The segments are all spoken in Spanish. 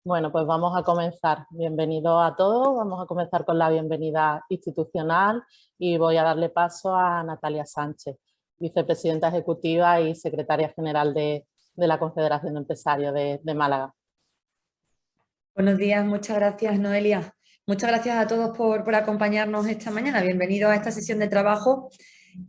Bueno, pues vamos a comenzar. Bienvenidos a todos. Vamos a comenzar con la bienvenida institucional y voy a darle paso a Natalia Sánchez, vicepresidenta ejecutiva y secretaria general de la Confederación de Empresarios de Málaga. Buenos días, muchas gracias, Noelia. Muchas gracias a todos por acompañarnos esta mañana. Bienvenidos a esta sesión de trabajo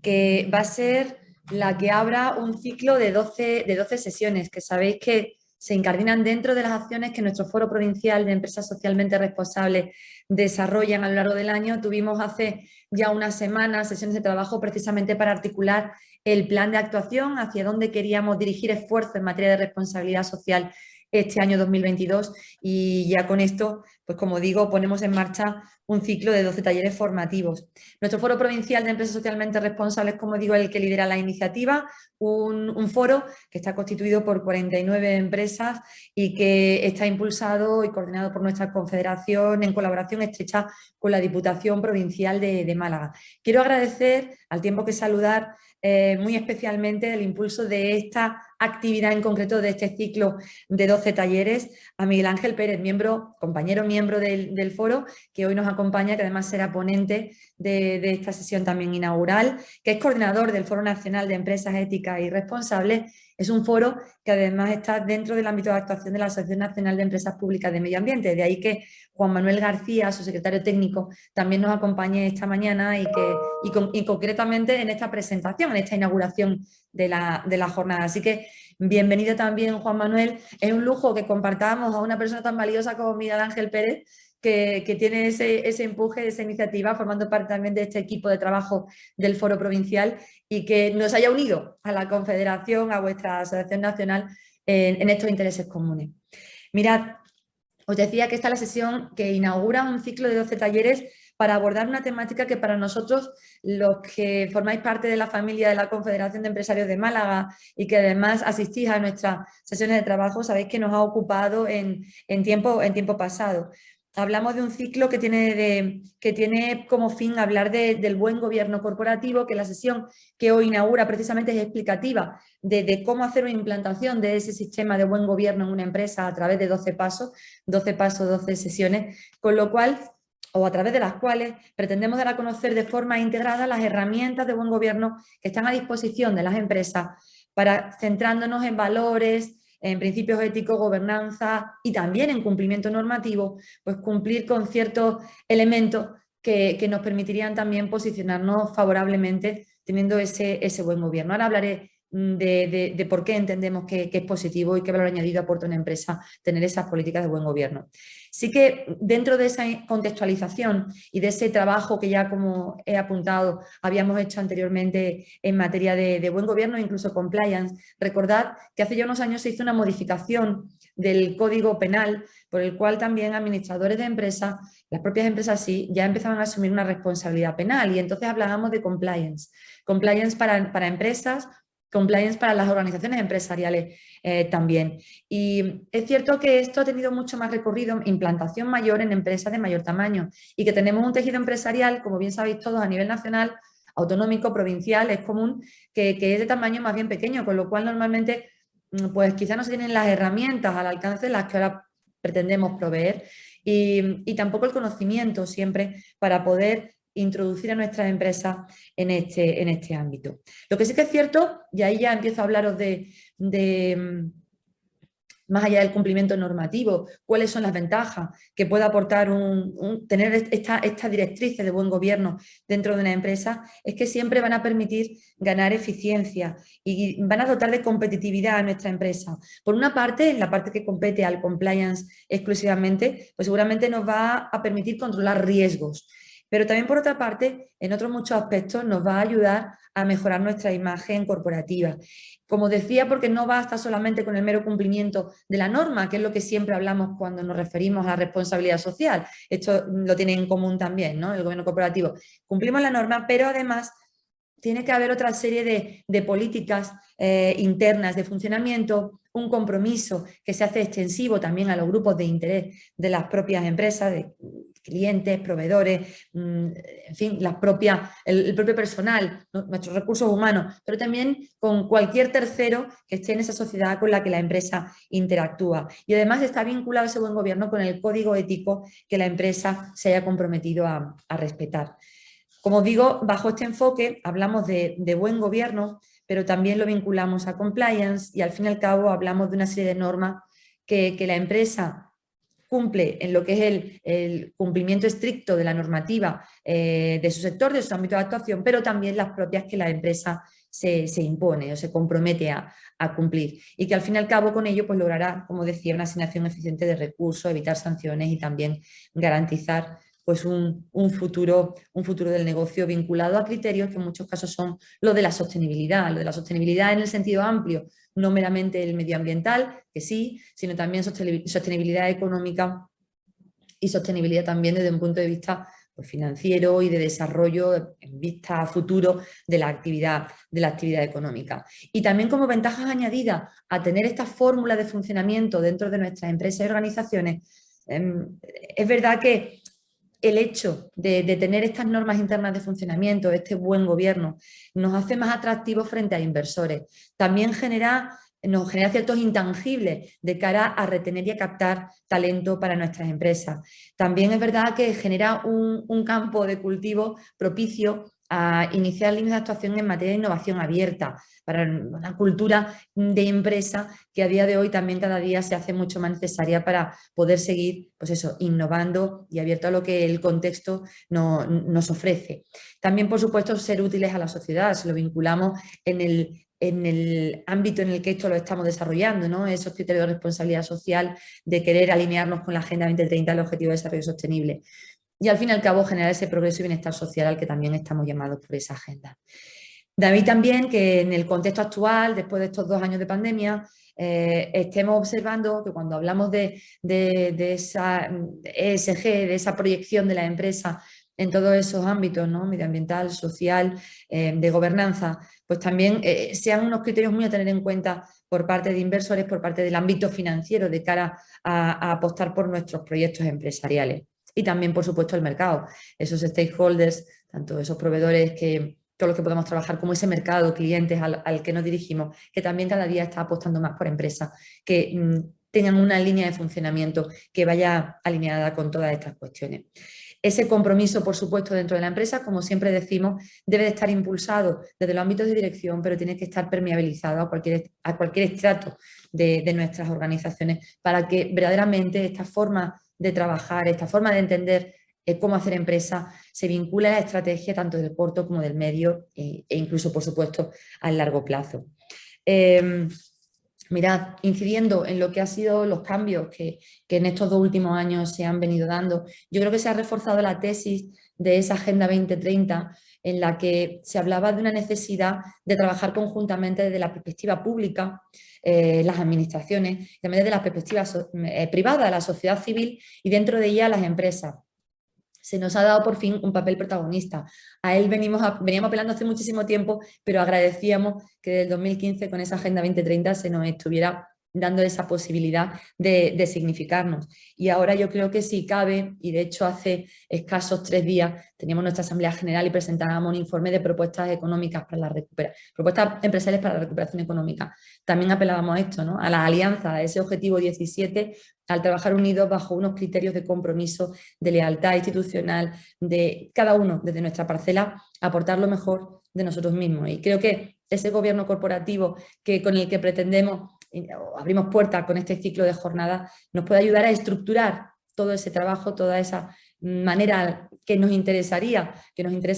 que va a ser la que abra un ciclo de 12 sesiones, que sabéis que se incardinan dentro de las acciones que nuestro Foro Provincial de Empresas Socialmente Responsables desarrollan a lo largo del año. Tuvimos hace ya unas semanas sesiones de trabajo precisamente para articular el plan de actuación hacia dónde queríamos dirigir esfuerzos en materia de responsabilidad social este año 2022 y ya con esto, pues como digo, ponemos en marcha un ciclo de 12 talleres formativos. Nuestro Foro Provincial de Empresas Socialmente Responsables, como digo, es el que lidera la iniciativa, un foro que está constituido por 49 empresas y que está impulsado y coordinado por nuestra confederación en colaboración estrecha con la Diputación Provincial de Málaga. Quiero agradecer, al tiempo que saludar, muy especialmente el impulso de esta actividad en concreto, de este ciclo de 12 talleres, a Miguel Ángel Pérez, compañero miembro del foro, que hoy nos acompaña, que además será ponente de esta sesión también inaugural, que es coordinador del Foro Nacional de Empresas Éticas y Responsables. Es un foro que además está dentro del ámbito de actuación de la Asociación Nacional de Empresas Públicas de Medio Ambiente, de ahí que Juan Manuel García, su secretario técnico, también nos acompañe esta mañana y concretamente en esta presentación, en esta inauguración de la jornada. Así que bienvenido también, Juan Manuel. Es un lujo que compartamos a una persona tan valiosa como Miguel Ángel Pérez, que tiene ese empuje, esa iniciativa, formando parte también de este equipo de trabajo del Foro Provincial y que nos haya unido a la Confederación, a vuestra Asociación Nacional en estos intereses comunes. Mirad, os decía que esta es la sesión que inaugura un ciclo de 12 talleres para abordar una temática que para nosotros, los que formáis parte de la familia de la Confederación de Empresarios de Málaga y que además asistís a nuestras sesiones de trabajo, sabéis que nos ha ocupado en tiempo pasado. Hablamos de un ciclo que tiene como fin hablar del buen gobierno corporativo, que la sesión que hoy inaugura precisamente es explicativa de cómo hacer una implantación de ese sistema de buen gobierno en una empresa a través de 12 pasos, 12 sesiones, con lo cual, o a través de las cuales pretendemos dar a conocer de forma integrada las herramientas de buen gobierno que están a disposición de las empresas para, centrándonos en valores, en principios éticos, gobernanza y también en cumplimiento normativo, pues cumplir con ciertos elementos que nos permitirían también posicionarnos favorablemente teniendo ese buen gobierno. Ahora hablaré de por qué entendemos que es positivo y qué valor añadido aporta a una empresa tener esas políticas de buen gobierno. Sí que dentro de esa contextualización y de ese trabajo que ya, como he apuntado, habíamos hecho anteriormente en materia de buen gobierno, incluso compliance, recordad que hace ya unos años se hizo una modificación del Código Penal por el cual también administradores de empresas, las propias empresas sí, ya empezaban a asumir una responsabilidad penal y entonces hablábamos de compliance. Compliance para empresas, compliance para las organizaciones empresariales también. Y es cierto que esto ha tenido mucho más recorrido, implantación mayor en empresas de mayor tamaño y que tenemos un tejido empresarial, como bien sabéis todos, a nivel nacional, autonómico, provincial, es común, que es de tamaño más bien pequeño, con lo cual normalmente pues quizás no se tienen las herramientas al alcance de las que ahora pretendemos proveer y tampoco el conocimiento siempre para poder introducir a nuestras empresas en este ámbito. Lo que sí que es cierto, y ahí ya empiezo a hablaros más allá del cumplimiento normativo, cuáles son las ventajas que puede aportar tener esta directrices de buen gobierno dentro de una empresa, es que siempre van a permitir ganar eficiencia y van a dotar de competitividad a nuestra empresa. Por una parte, la parte que compete al compliance exclusivamente, pues seguramente nos va a permitir controlar riesgos. Pero también, por otra parte, en otros muchos aspectos nos va a ayudar a mejorar nuestra imagen corporativa. Como decía, porque no basta solamente con el mero cumplimiento de la norma, que es lo que siempre hablamos cuando nos referimos a la responsabilidad social. Esto lo tiene en común también, ¿no? El gobierno corporativo. Cumplimos la norma, pero además tiene que haber otra serie de políticas internas de funcionamiento, un compromiso que se hace extensivo también a los grupos de interés de las propias empresas, clientes, proveedores, en fin, el propio personal, nuestros recursos humanos, pero también con cualquier tercero que esté en esa sociedad con la que la empresa interactúa. Y además está vinculado ese buen gobierno con el código ético que la empresa se haya comprometido a respetar. Como digo, bajo este enfoque hablamos de buen gobierno, pero también lo vinculamos a compliance y al fin y al cabo hablamos de una serie de normas que la empresa cumple en lo que es el cumplimiento estricto de la normativa de su sector, de su ámbito de actuación, pero también las propias que la empresa se impone o se compromete a cumplir y que al fin y al cabo con ello pues logrará, como decía, una asignación eficiente de recursos, evitar sanciones y también garantizar pues un futuro del negocio vinculado a criterios que en muchos casos son lo de la sostenibilidad en el sentido amplio, no meramente el medioambiental, que sí, sino también sostenibilidad económica y sostenibilidad también desde un punto de vista pues, financiero y de desarrollo en vista a futuro de la actividad económica. Y también como ventajas añadidas a tener esta fórmula de funcionamiento dentro de nuestras empresas y organizaciones, es verdad que el hecho de tener estas normas internas de funcionamiento, este buen gobierno, nos hace más atractivos frente a inversores. También nos genera ciertos intangibles de cara a retener y a captar talento para nuestras empresas. También es verdad que genera un campo de cultivo propicio a iniciar líneas de actuación en materia de innovación abierta, para una cultura de empresa que a día de hoy también cada día se hace mucho más necesaria para poder seguir, pues eso, innovando y abierto a lo que el contexto nos ofrece. También, por supuesto, ser útiles a la sociedad, se lo vinculamos en el ámbito en el que esto lo estamos desarrollando, ¿no? Esos criterios de responsabilidad social, de querer alinearnos con la Agenda 2030, el Objetivo de Desarrollo Sostenible. Y al fin y al cabo generar ese progreso y bienestar social al que también estamos llamados por esa agenda. De ahí también que en el contexto actual, después de estos 2 años de pandemia, estemos observando que cuando hablamos de esa ESG, de esa proyección de la empresa en todos esos ámbitos, ¿no? Medioambiental, social, de gobernanza, pues también sean unos criterios muy a tener en cuenta por parte de inversores, por parte del ámbito financiero de cara a apostar por nuestros proyectos empresariales. Y también, por supuesto, el mercado, esos stakeholders, tanto esos proveedores con los que podemos trabajar, como ese mercado, clientes al que nos dirigimos, que también cada día está apostando más por empresas que tengan una línea de funcionamiento que vaya alineada con todas estas cuestiones. Ese compromiso, por supuesto, dentro de la empresa, como siempre decimos, debe de estar impulsado desde los ámbitos de dirección, pero tiene que estar permeabilizado a cualquier estrato de nuestras organizaciones para que verdaderamente esta forma de trabajar, esta forma de entender cómo hacer empresa se vincula a la estrategia tanto del corto como del medio e incluso, por supuesto, al largo plazo. Mirad, incidiendo en lo que han sido los cambios que en estos 2 últimos años se han venido dando, yo creo que se ha reforzado la tesis de esa Agenda 2030 en la que se hablaba de una necesidad de trabajar conjuntamente desde la perspectiva pública, las administraciones, también desde la perspectiva privada, la sociedad civil y dentro de ella las empresas. Se nos ha dado por fin un papel protagonista. A él veníamos apelando hace muchísimo tiempo, pero agradecíamos que desde el 2015 con esa Agenda 2030 se nos estuviera dando esa posibilidad de significarnos. Y ahora yo creo que sí cabe, y de hecho hace escasos 3 días teníamos nuestra Asamblea General y presentábamos un informe de propuestas económicas para propuestas empresariales para la recuperación económica. También apelábamos a esto, ¿no? A la alianza, a ese objetivo 17, al trabajar unidos bajo unos criterios de compromiso, de lealtad institucional, de cada uno desde nuestra parcela, aportar lo mejor de nosotros mismos. Y creo que ese gobierno corporativo con el que pretendemos abrimos puertas con este ciclo de jornada, nos puede ayudar a estructurar todo ese trabajo, toda esa manera que nos interesa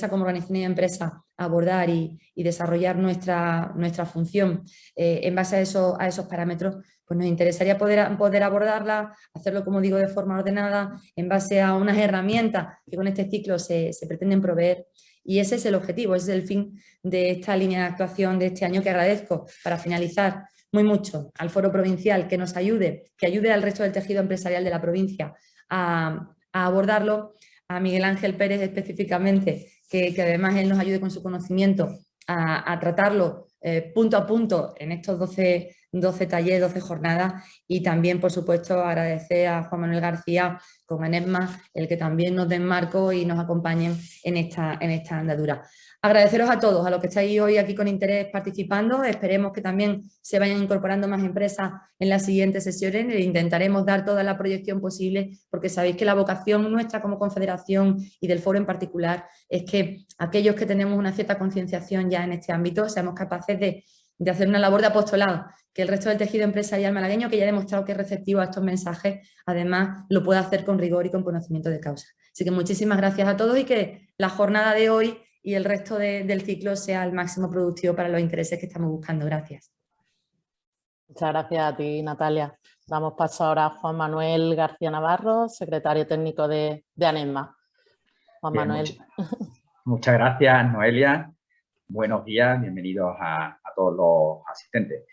como organización y empresa abordar y desarrollar nuestra función en base a esos parámetros. Pues nos interesaría poder abordarla, hacerlo, como digo, de forma ordenada, en base a unas herramientas que con este ciclo se pretenden proveer. Y ese es el objetivo, ese es el fin de esta línea de actuación de este año, que agradezco para finalizar muy mucho al Foro Provincial, que nos ayude, que ayude al resto del tejido empresarial de la provincia a abordarlo, a Miguel Ángel Pérez específicamente, que además él nos ayude con su conocimiento a tratarlo punto a punto en estos 12 talleres, 12 jornadas, y también, por supuesto, agradecer a Juan Manuel García con Anesma el que también nos den marco y nos acompañen en esta andadura. Agradeceros a todos, a los que estáis hoy aquí con interés participando. Esperemos que también se vayan incorporando más empresas en las siguientes sesiones. E intentaremos dar toda la proyección posible, porque sabéis que la vocación nuestra como confederación y del foro en particular es que aquellos que tenemos una cierta concienciación ya en este ámbito seamos capaces de hacer una labor de apostolado, que el resto del tejido empresarial malagueño, que ya ha demostrado que es receptivo a estos mensajes, además lo pueda hacer con rigor y con conocimiento de causa. Así que muchísimas gracias a todos y que la jornada de hoy y el resto del ciclo sea al máximo productivo para los intereses que estamos buscando. Gracias. Muchas gracias a ti, Natalia. Damos paso ahora a Juan Manuel García Navarro, secretario técnico de Anesma. Juan Bien, Manuel. muchas gracias, Noelia. Buenos días, bienvenidos a todos los asistentes.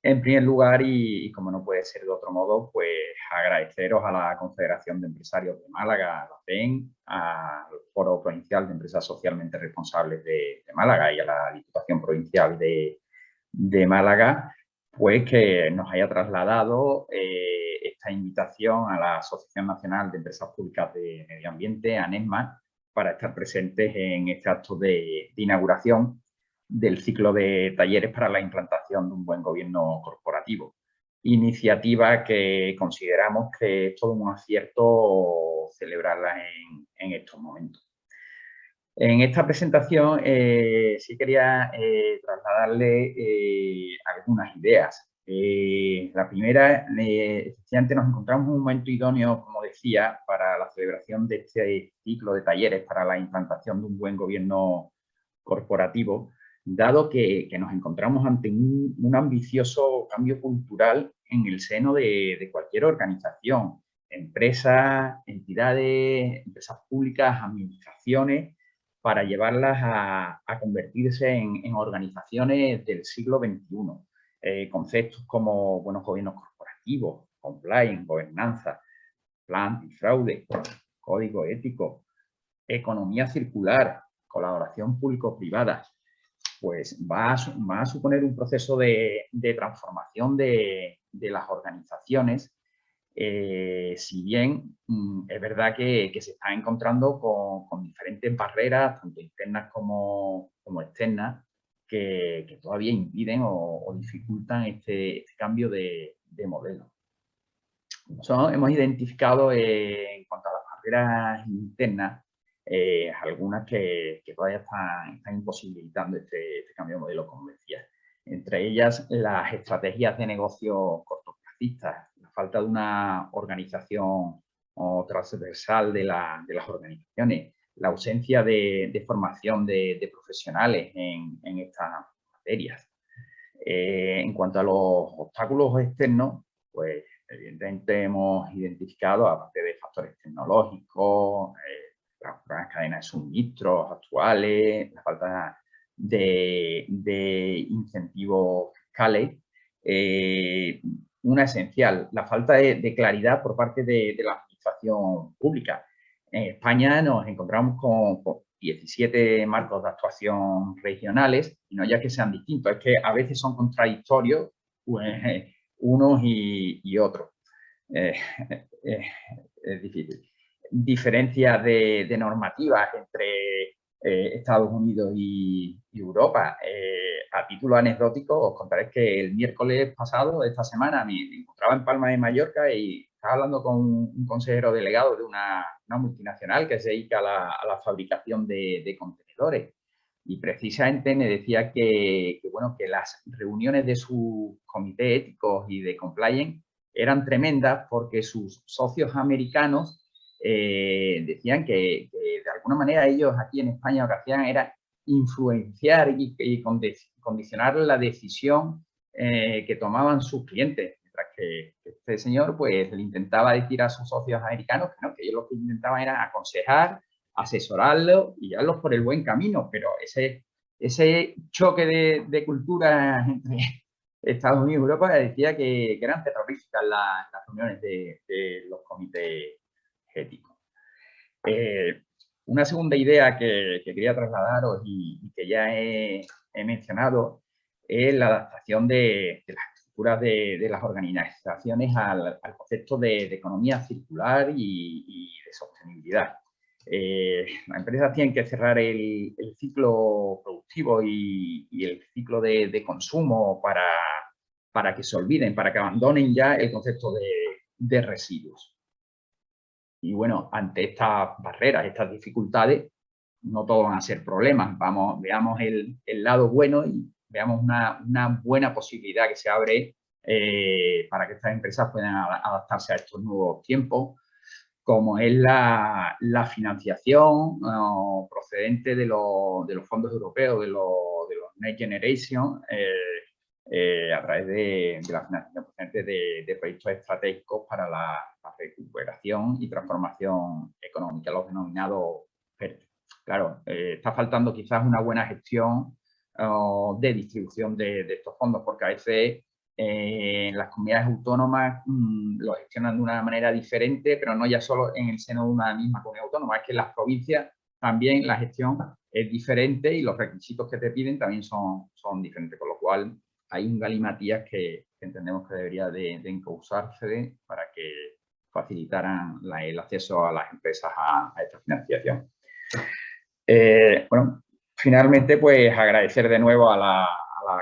En primer lugar, y como no puede ser de otro modo, pues agradeceros a la Confederación de Empresarios de Málaga, a la CEN, al Foro Provincial de Empresas Socialmente Responsables de Málaga y a la Diputación Provincial de Málaga, pues que nos haya trasladado esta invitación a la Asociación Nacional de Empresas Públicas de Medio Ambiente, ANESMA, para estar presentes en este acto de inauguración del ciclo de talleres para la implantación de un buen gobierno corporativo. Iniciativa que consideramos que es todo un acierto celebrarla en estos momentos. En esta presentación sí quería trasladarle algunas ideas. La primera, efectivamente nos encontramos en un momento idóneo, como decía, para la celebración de este ciclo de talleres para la implantación de un buen gobierno corporativo, dado que nos encontramos ante un ambicioso cambio cultural en el seno de cualquier organización, empresas, entidades, empresas públicas, administraciones, para llevarlas a convertirse en organizaciones del siglo XXI. Conceptos como buenos gobiernos corporativos, compliance, gobernanza, plan antifraude, código ético, economía circular, colaboración público-privada, pues va a suponer un proceso de transformación de las organizaciones. Si bien es verdad que se está encontrando con diferentes barreras, tanto internas como externas, que todavía impiden o dificultan este cambio de modelo. Nosotros hemos identificado en cuanto a las barreras internas, algunas que todavía están imposibilitando este cambio de modelo, como decía. Entre ellas, las estrategias de negocio cortoplacistas, la falta de una organización transversal de las organizaciones, la ausencia de formación de profesionales en estas materias. En cuanto a los obstáculos externos, pues evidentemente hemos identificado, aparte de factores tecnológicos, las cadenas de suministros actuales, la falta de incentivos fiscales, una esencial, la falta de claridad por parte de la administración pública. En España nos encontramos con 17 marcos de actuación regionales, y no ya que sean distintos, es que a veces son contradictorios pues, unos y otros. Es difícil. Diferencias de normativas entre Estados Unidos y Europa. A título anecdótico, os contaré que el miércoles pasado, esta semana, me encontraba en Palma de Mallorca y estaba hablando con un consejero delegado de una multinacional que se dedica a la fabricación de contenedores. Y precisamente me decía que las reuniones de sus comités éticos y de compliance eran tremendas porque sus socios americanos decían que de alguna manera ellos aquí en España lo que hacían era influenciar y condicionar la decisión que tomaban sus clientes, mientras que este señor pues le intentaba decir a sus socios americanos que no, que ellos lo que intentaban era aconsejar, asesorarlos y llevarlos por el buen camino, pero ese choque de culturas entre Estados Unidos y Europa decía que eran terroríficas las reuniones de los comités éticos. Una segunda idea que quería trasladaros y que ya he mencionado es la adaptación de las estructuras de las organizaciones al concepto de economía circular y de sostenibilidad. Las empresas tienen que cerrar el ciclo productivo y el ciclo de consumo para que se olviden, para que abandonen ya el concepto de residuos. Y bueno, ante estas barreras, estas dificultades, no todos van a ser problemas. Veamos el lado bueno y veamos una buena posibilidad que se abre para que estas empresas puedan adaptarse a estos nuevos tiempos, como es la financiación procedente de los fondos europeos, de los Next Generation, a través de la financiación procedente de proyectos estratégicos para la recuperación y transformación económica, los denominados PERTE. Claro, está faltando quizás una buena gestión de distribución de estos fondos, porque a veces las comunidades autónomas lo gestionan de una manera diferente, pero no ya solo en el seno de una misma comunidad autónoma, es que en las provincias también la gestión es diferente y los requisitos que te piden también son diferentes, con lo cual hay un galimatías que entendemos que debería de encauzarse para que facilitaran el acceso a las empresas a esta financiación. Bueno, finalmente, pues agradecer de nuevo a la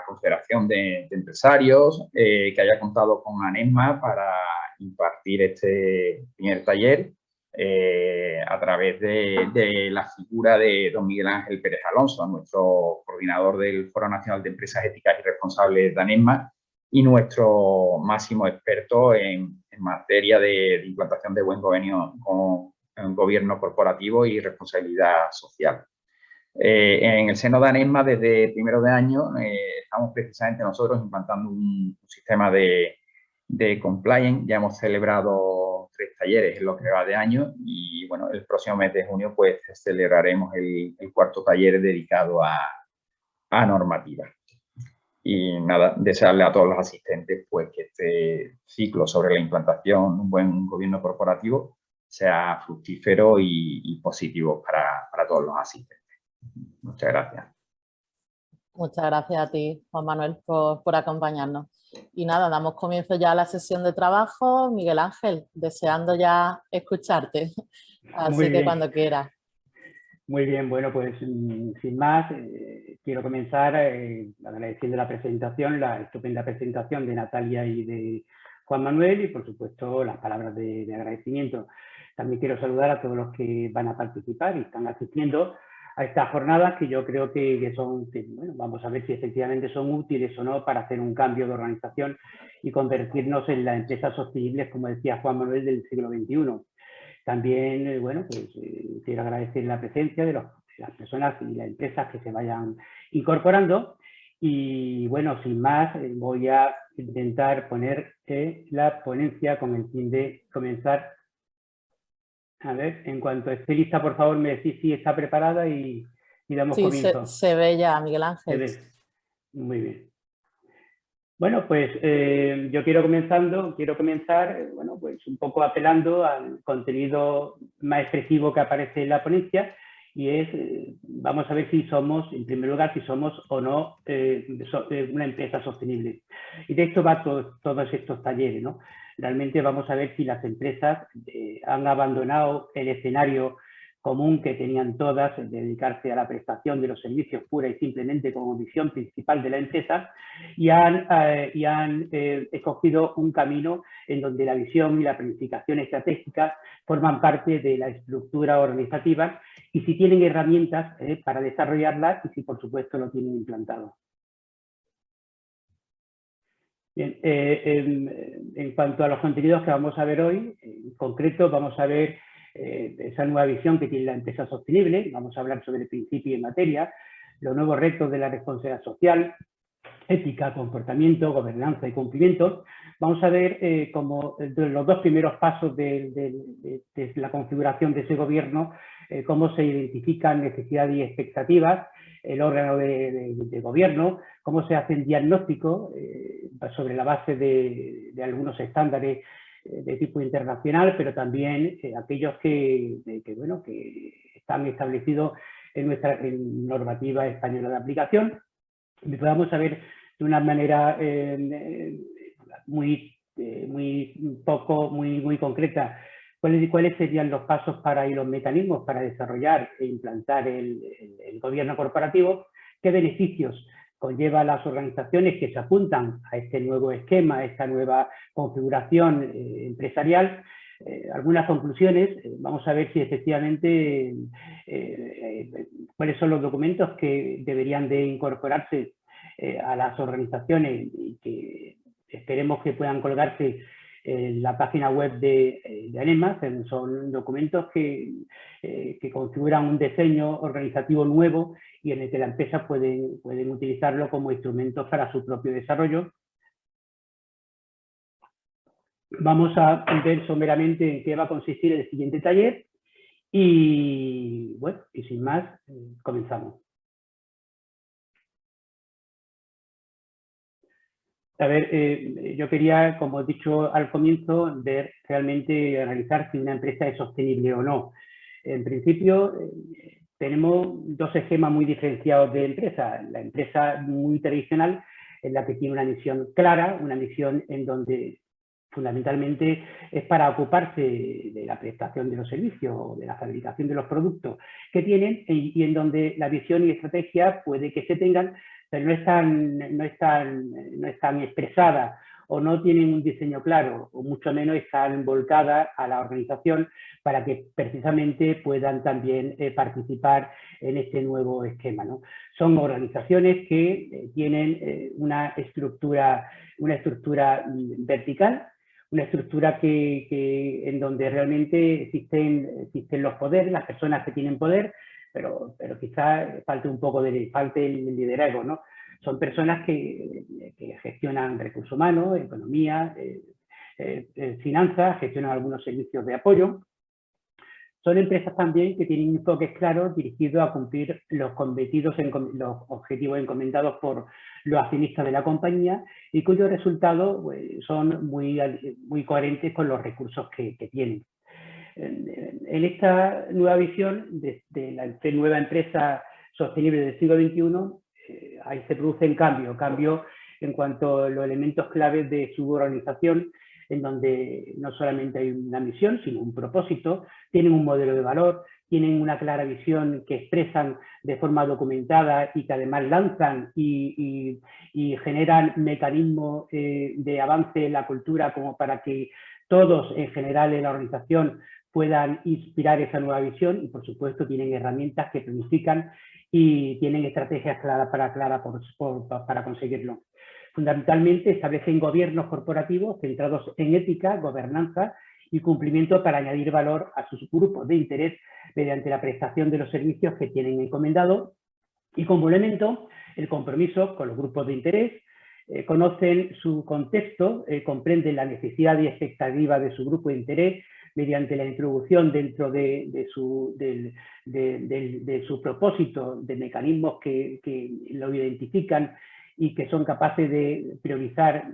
Confederación de Empresarios que haya contado con ANESMA para impartir este primer taller a través de la figura de don Miguel Ángel Pérez Alonso, nuestro coordinador del Foro Nacional de Empresas Éticas y Responsables de ANESMA y nuestro máximo experto en materia de implantación de buen gobierno corporativo y responsabilidad social. En el seno de ANESMA, desde primero de año, estamos precisamente nosotros implantando un sistema de compliance. Ya hemos celebrado 3 talleres en lo que va de año y, bueno, el próximo mes de junio, pues, celebraremos el 4º taller dedicado a normativa. Y nada, desearle a todos los asistentes, pues, que este ciclo sobre la implantación de un buen gobierno corporativo sea fructífero y positivo para todos los asistentes. Muchas gracias. Muchas gracias a ti, Juan Manuel, por acompañarnos. Y nada, damos comienzo ya a la sesión de trabajo. Miguel Ángel, deseando ya escucharte, así que cuando quieras. Muy bien, bueno, pues sin más, quiero comenzar agradeciendo la presentación, la estupenda presentación de Natalia y de Juan Manuel y, por supuesto, las palabras de agradecimiento. También quiero saludar a todos los que van a participar y están asistiendo a estas jornadas que yo creo que son, bueno, vamos a ver si efectivamente son útiles o no para hacer un cambio de organización y convertirnos en las empresas sostenibles, como decía Juan Manuel, del siglo XXI. También, bueno, pues quiero agradecer la presencia de las personas y las empresas que se vayan incorporando. Y bueno, sin más, voy a intentar poner la ponencia con el fin de comenzar. A ver, en cuanto esté lista, por favor, me decís si está preparada y damos comienzo. Sí, se ve ya, Miguel Ángel. Se ve. Muy bien. Bueno, pues yo quiero comenzar, bueno, pues un poco apelando al contenido más expresivo que aparece en la ponencia y es, vamos a ver si somos, en primer lugar, si somos o no una empresa sostenible. Y de esto va todos estos talleres, ¿no? Realmente vamos a ver si las empresas han abandonado el escenario común que tenían todas, el de dedicarse a la prestación de los servicios pura y simplemente como misión principal de la empresa, y han escogido un camino en donde la visión y la planificación estratégica forman parte de la estructura organizativa y si tienen herramientas para desarrollarlas y si por supuesto lo tienen implantado. Bien, en cuanto a los contenidos que vamos a ver hoy, en concreto vamos a ver esa nueva visión que tiene la empresa sostenible, vamos a hablar sobre el principio y materia, los nuevos retos de la responsabilidad social, ética, comportamiento, gobernanza y cumplimiento. Vamos a ver cómo los 2 primeros pasos de la configuración de ese gobierno, cómo se identifican necesidades y expectativas, el órgano de gobierno, cómo se hacen diagnósticos sobre la base de algunos estándares de tipo internacional, pero también aquellos que están establecidos en nuestra normativa española de aplicación. Y podamos saber de una manera muy concreta, ¿cuáles serían los pasos y los mecanismos para desarrollar e implantar el gobierno corporativo? ¿Qué beneficios conlleva a las organizaciones que se apuntan a este nuevo esquema, a esta nueva configuración empresarial? Algunas conclusiones. Vamos a ver si efectivamente cuáles son los documentos que deberían de incorporarse a las organizaciones y que esperemos que puedan colgarse en la página web de ANEMA. Son documentos que configuran un diseño organizativo nuevo y en el que la empresa pueden utilizarlo como instrumentos para su propio desarrollo. Vamos a ver someramente en qué va a consistir el siguiente taller y, bueno, y sin más, comenzamos. A ver, yo quería, como he dicho al comienzo, ver realmente, analizar si una empresa es sostenible o no. En principio, tenemos dos esquemas muy diferenciados de empresa. La empresa muy tradicional es la que tiene una misión clara, una misión en donde fundamentalmente es para ocuparse de la prestación de los servicios, de la fabricación de los productos que tienen y en donde la visión y estrategia puede que se tengan, pero no están expresadas o no tienen un diseño claro, o mucho menos están volcadas a la organización para que precisamente puedan también participar en este nuevo esquema, ¿no? Son organizaciones que tienen una estructura vertical, una estructura en donde realmente existen los poderes, las personas que tienen poder, pero quizás falte el liderazgo, ¿no? Son personas que gestionan recursos humanos, economía, finanzas, gestionan algunos servicios de apoyo. Son empresas también que tienen enfoques claros dirigidos a cumplir los objetivos encomendados por los accionistas de la compañía y cuyos resultados son muy coherentes con los recursos que tienen. En esta nueva visión de la nueva empresa sostenible del siglo XXI, ahí se producen cambios en cuanto a los elementos claves de su organización, en donde no solamente hay una misión, sino un propósito, tienen un modelo de valor, tienen una clara visión que expresan de forma documentada y que además lanzan y generan mecanismos de avance en la cultura como para que todos en general en la organización puedan inspirar esa nueva visión y, por supuesto, tienen herramientas que planifican y tienen estrategias claras para conseguirlo. Fundamentalmente establecen gobiernos corporativos centrados en ética, gobernanza y cumplimiento para añadir valor a sus grupos de interés mediante la prestación de los servicios que tienen encomendado y como elemento el compromiso con los grupos de interés, conocen su contexto, comprenden la necesidad y expectativa de su grupo de interés mediante la introducción dentro de su propósito de mecanismos que lo identifican y que son capaces de priorizar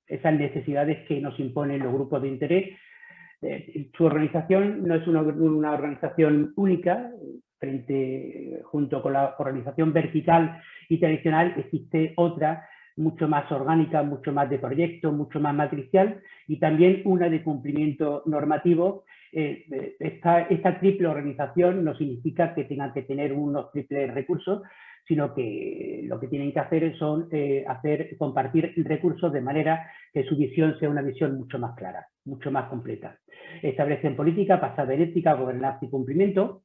esas necesidades que nos imponen los grupos de interés. Su organización no es una organización única, junto con la organización vertical y tradicional existe otra mucho más orgánica, mucho más de proyecto, mucho más matricial y también una de cumplimiento normativo. Esta triple organización no significa que tengan que tener unos triples recursos, sino que lo que tienen que hacer es compartir recursos de manera que su visión sea una visión mucho más clara, mucho más completa. Establecen política basada en ética, gobernanza y cumplimiento,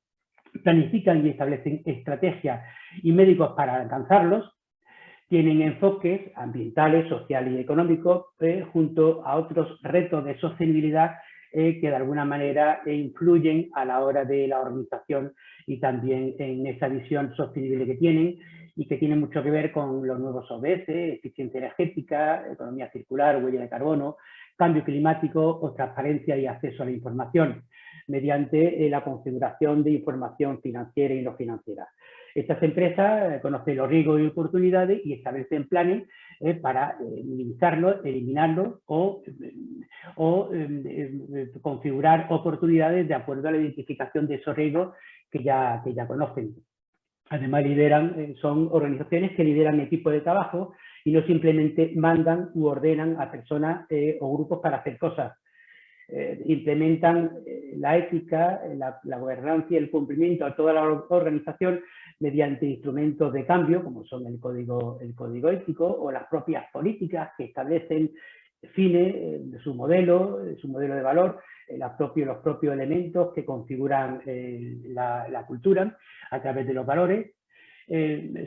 planifican y establecen estrategias y médicos para alcanzarlos, tienen enfoques ambientales, sociales y económicos junto a otros retos de sostenibilidad que de alguna manera influyen a la hora de la organización y también en esa visión sostenible que tienen y que tiene mucho que ver con los nuevos ODS, eficiencia energética, economía circular, huella de carbono, cambio climático o transparencia y acceso a la información mediante la configuración de información financiera y no financiera. Estas empresas conocen los riesgos y oportunidades y establecen planes para minimizarlos, eliminarlos o configurar oportunidades de acuerdo a la identificación de esos riesgos que ya conocen. Además, son organizaciones que lideran equipos de trabajo no simplemente mandan u ordenan a personas o grupos para hacer cosas. Implementan la ética, la gobernanza y el cumplimiento a toda la organización mediante instrumentos de cambio, como son el código ético o las propias políticas que establecen fines de su modelo de valor, los propios elementos que configuran la cultura a través de los valores.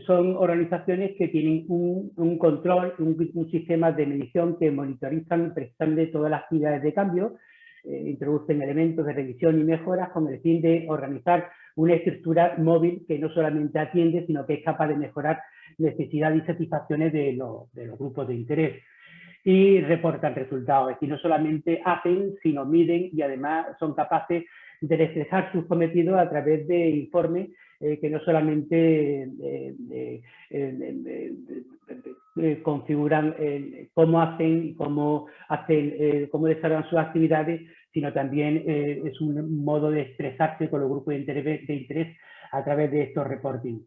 Son organizaciones que tienen un control, un sistema de medición que monitorizan precisamente todas las actividades de cambio, introducen elementos de revisión y mejoras con el fin de organizar una estructura móvil que no solamente atiende, sino que es capaz de mejorar necesidades y satisfacciones de los grupos de interés. Y reportan resultados, es decir, no solamente hacen, sino miden y además son capaces de reflejar sus cometidos a través de informes que no solamente configuran cómo hacen, cómo desarrollan sus actividades, sino también es un modo de expresarse con los grupos de interés a través de estos reporting.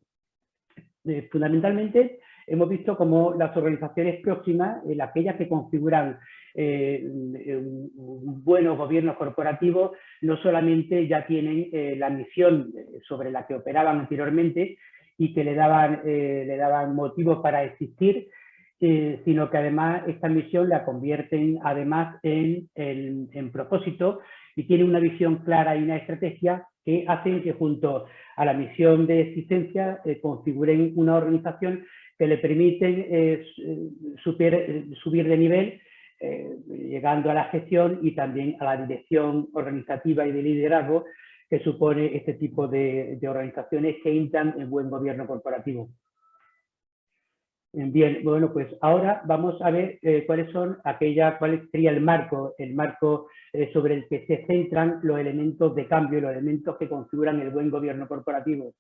Fundamentalmente, hemos visto cómo las organizaciones próximas, aquellas que configuran buenos gobiernos corporativos, no solamente ya tienen la misión sobre la que operaban anteriormente y que le daban motivos para existir, sino que además esta misión la convierten además en propósito y tiene una visión clara y una estrategia que hacen que junto a la misión de existencia configuren una organización que le permiten subir de nivel, llegando a la gestión y también a la dirección organizativa y de liderazgo que supone este tipo de organizaciones que entran en buen gobierno corporativo. Bien, bueno, pues ahora vamos a ver cuál sería el marco sobre el que se centran los elementos de cambio, los elementos que configuran el buen gobierno corporativo.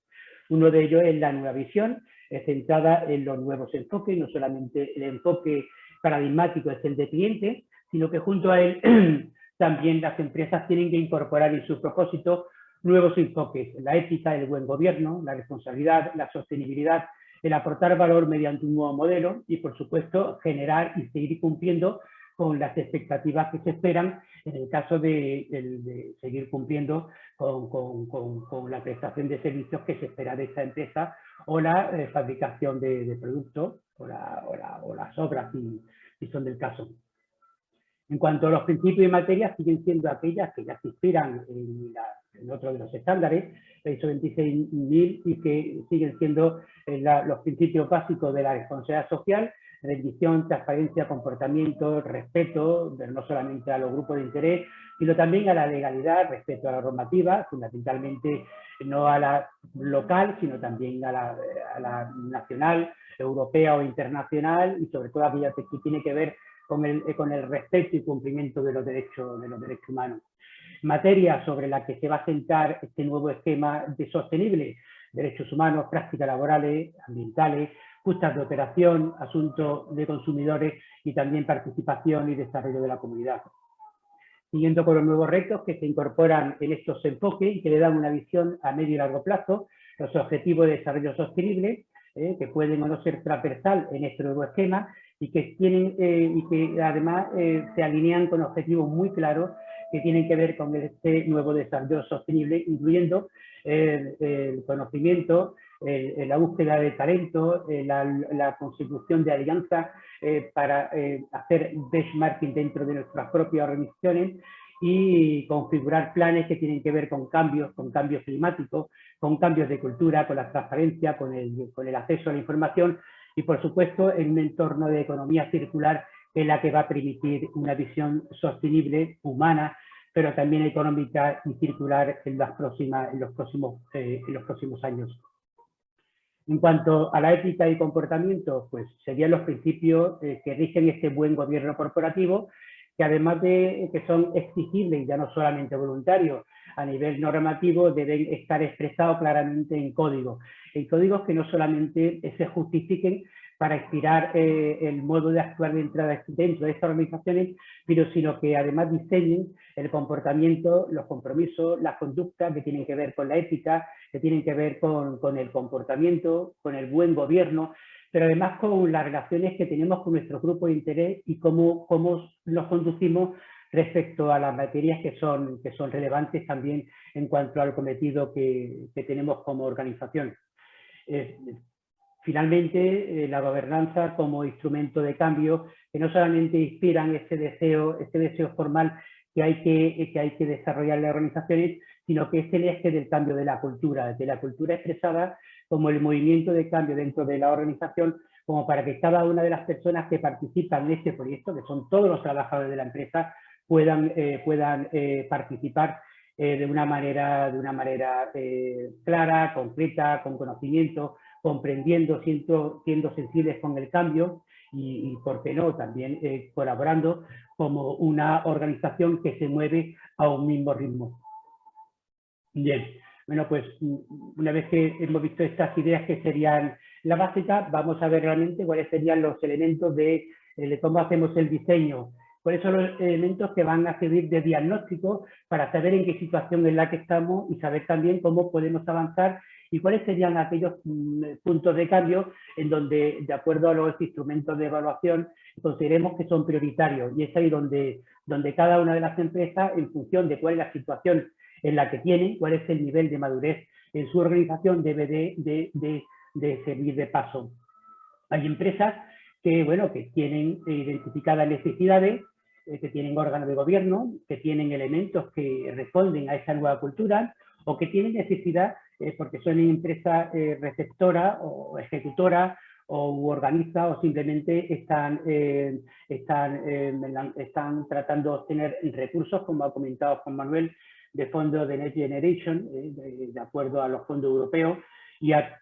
Uno de ellos es la nueva visión, centrada en los nuevos enfoques, no solamente el enfoque paradigmático es el de cliente, sino que junto a él también las empresas tienen que incorporar en sus propósitos nuevos enfoques, la ética, el buen gobierno, la responsabilidad, la sostenibilidad, el aportar valor mediante un nuevo modelo y, por supuesto, generar y seguir cumpliendo con las expectativas que se esperan en el caso de seguir cumpliendo con la prestación de servicios que se espera de esta empresa o la fabricación de productos o las obras, si son del caso. En cuanto a los principios y materias, siguen siendo aquellas que ya se inspiran en otro de los estándares, la ISO 26000, y que siguen siendo los principios básicos de la responsabilidad social, rendición, transparencia, comportamiento, respeto, no solamente a los grupos de interés, sino también a la legalidad, respeto a la normativa, fundamentalmente no a la local, sino también a la nacional, europea o internacional, y sobre todo aquella que tiene que ver con el respeto y cumplimiento de los derechos humanos. Materia sobre la que se va a centrar este nuevo esquema de sostenible: derechos humanos, prácticas laborales, ambientales, justas de operación, asuntos de consumidores y también participación y desarrollo de la comunidad. Siguiendo con los nuevos retos que se incorporan en estos enfoques y que le dan una visión a medio y largo plazo, los objetivos de desarrollo sostenible, que pueden o no ser transversal en este nuevo esquema y que además se alinean con objetivos muy claros que tienen que ver con este nuevo desarrollo sostenible, incluyendo el conocimiento, la búsqueda de talento, la consecución de alianzas para hacer benchmarking dentro de nuestras propias organizaciones y configurar planes que tienen que ver con cambios climáticos, con cambios de cultura, con la transparencia, con el acceso a la información y, por supuesto, en un entorno de economía circular que es la que va a permitir una visión sostenible, humana, pero también económica y circular en los próximos años. En cuanto a la ética y comportamiento, pues serían los principios que rigen este buen gobierno corporativo, que además de que son exigibles y ya no solamente voluntarios, a nivel normativo deben estar expresados claramente en códigos que no solamente se justifiquen para inspirar el modo de actuar dentro de estas organizaciones, pero sino que además diseñen el comportamiento, los compromisos, las conductas que tienen que ver con la ética, que tienen que ver con el comportamiento, con el buen gobierno, pero además con las relaciones que tenemos con nuestro grupo de interés y cómo nos conducimos respecto a las materias que son relevantes también en cuanto al cometido que tenemos como organización. Finalmente, la gobernanza como instrumento de cambio, que no solamente inspiran este deseo formal que hay que desarrollar en las organizaciones, sino que es el eje del cambio de la cultura expresada como el movimiento de cambio dentro de la organización, como para que cada una de las personas que participan en este proyecto, que son todos los trabajadores de la empresa, puedan participar de una manera clara, concreta, con conocimiento, comprendiendo, siendo sensibles con el cambio y por qué no, también colaborando como una organización que se mueve a un mismo ritmo. Bien, bueno, pues una vez que hemos visto estas ideas que serían la básica, vamos a ver realmente cuáles serían los elementos de cómo hacemos el diseño, cuáles son los elementos que van a servir de diagnóstico para saber en qué situación es la que estamos y saber también cómo podemos avanzar y cuáles serían aquellos puntos de cambio en donde, de acuerdo a los instrumentos de evaluación, consideremos que son prioritarios. Y es ahí donde cada una de las empresas, en función de cuál es la situación en la que tienen, cuál es el nivel de madurez en su organización, debe de servir de paso. Hay empresas que, bueno, que tienen identificadas necesidades, que tienen órganos de gobierno, que tienen elementos que responden a esa nueva cultura, o que tienen necesidad porque son empresas receptoras o ejecutoras o organiza o simplemente están tratando de obtener recursos, como ha comentado Juan Manuel, de fondos de Next Generation, de acuerdo a los fondos europeos, y a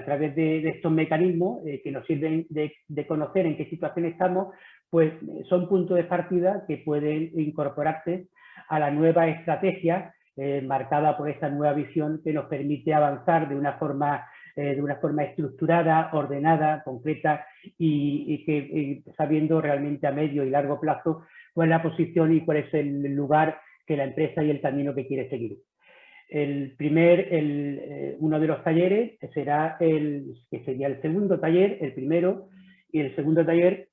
través de estos mecanismos que nos sirven de conocer en qué situación estamos, pues son puntos de partida que pueden incorporarse a la nueva estrategia marcada por esta nueva visión que nos permite avanzar de una forma estructurada, ordenada, concreta y sabiendo realmente a medio y largo plazo cuál es la posición y cuál es el lugar que la empresa y el camino que quiere seguir. Uno de los talleres será que sería el segundo taller, el primero, y el segundo taller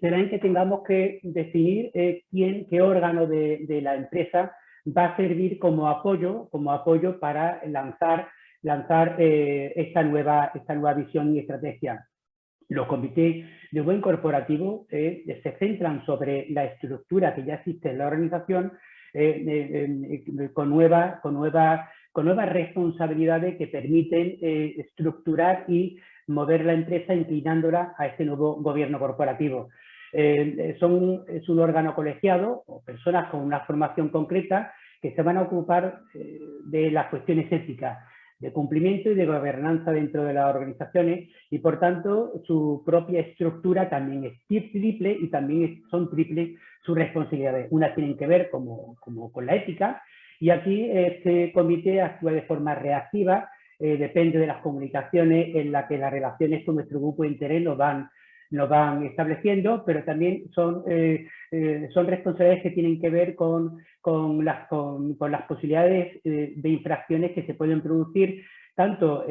será en que tengamos que definir qué órgano de la empresa va a servir como apoyo para lanzar esta nueva visión y estrategia. Los comités de buen corporativo se centran sobre la estructura que ya existe en la organización con nuevas responsabilidades que permiten estructurar y mover la empresa inclinándola a este nuevo gobierno corporativo. Es un órgano colegiado o personas con una formación concreta que se van a ocupar de las cuestiones éticas, de cumplimiento y de gobernanza dentro de las organizaciones y por tanto su propia estructura también es triple y también son triples sus responsabilidades. Unas tienen que ver como con la ética y aquí este comité actúa de forma reactiva, depende de las comunicaciones en las que las relaciones con nuestro grupo de interés nos van estableciendo, pero también son responsabilidades que tienen que ver con las posibilidades de infracciones que se pueden producir tanto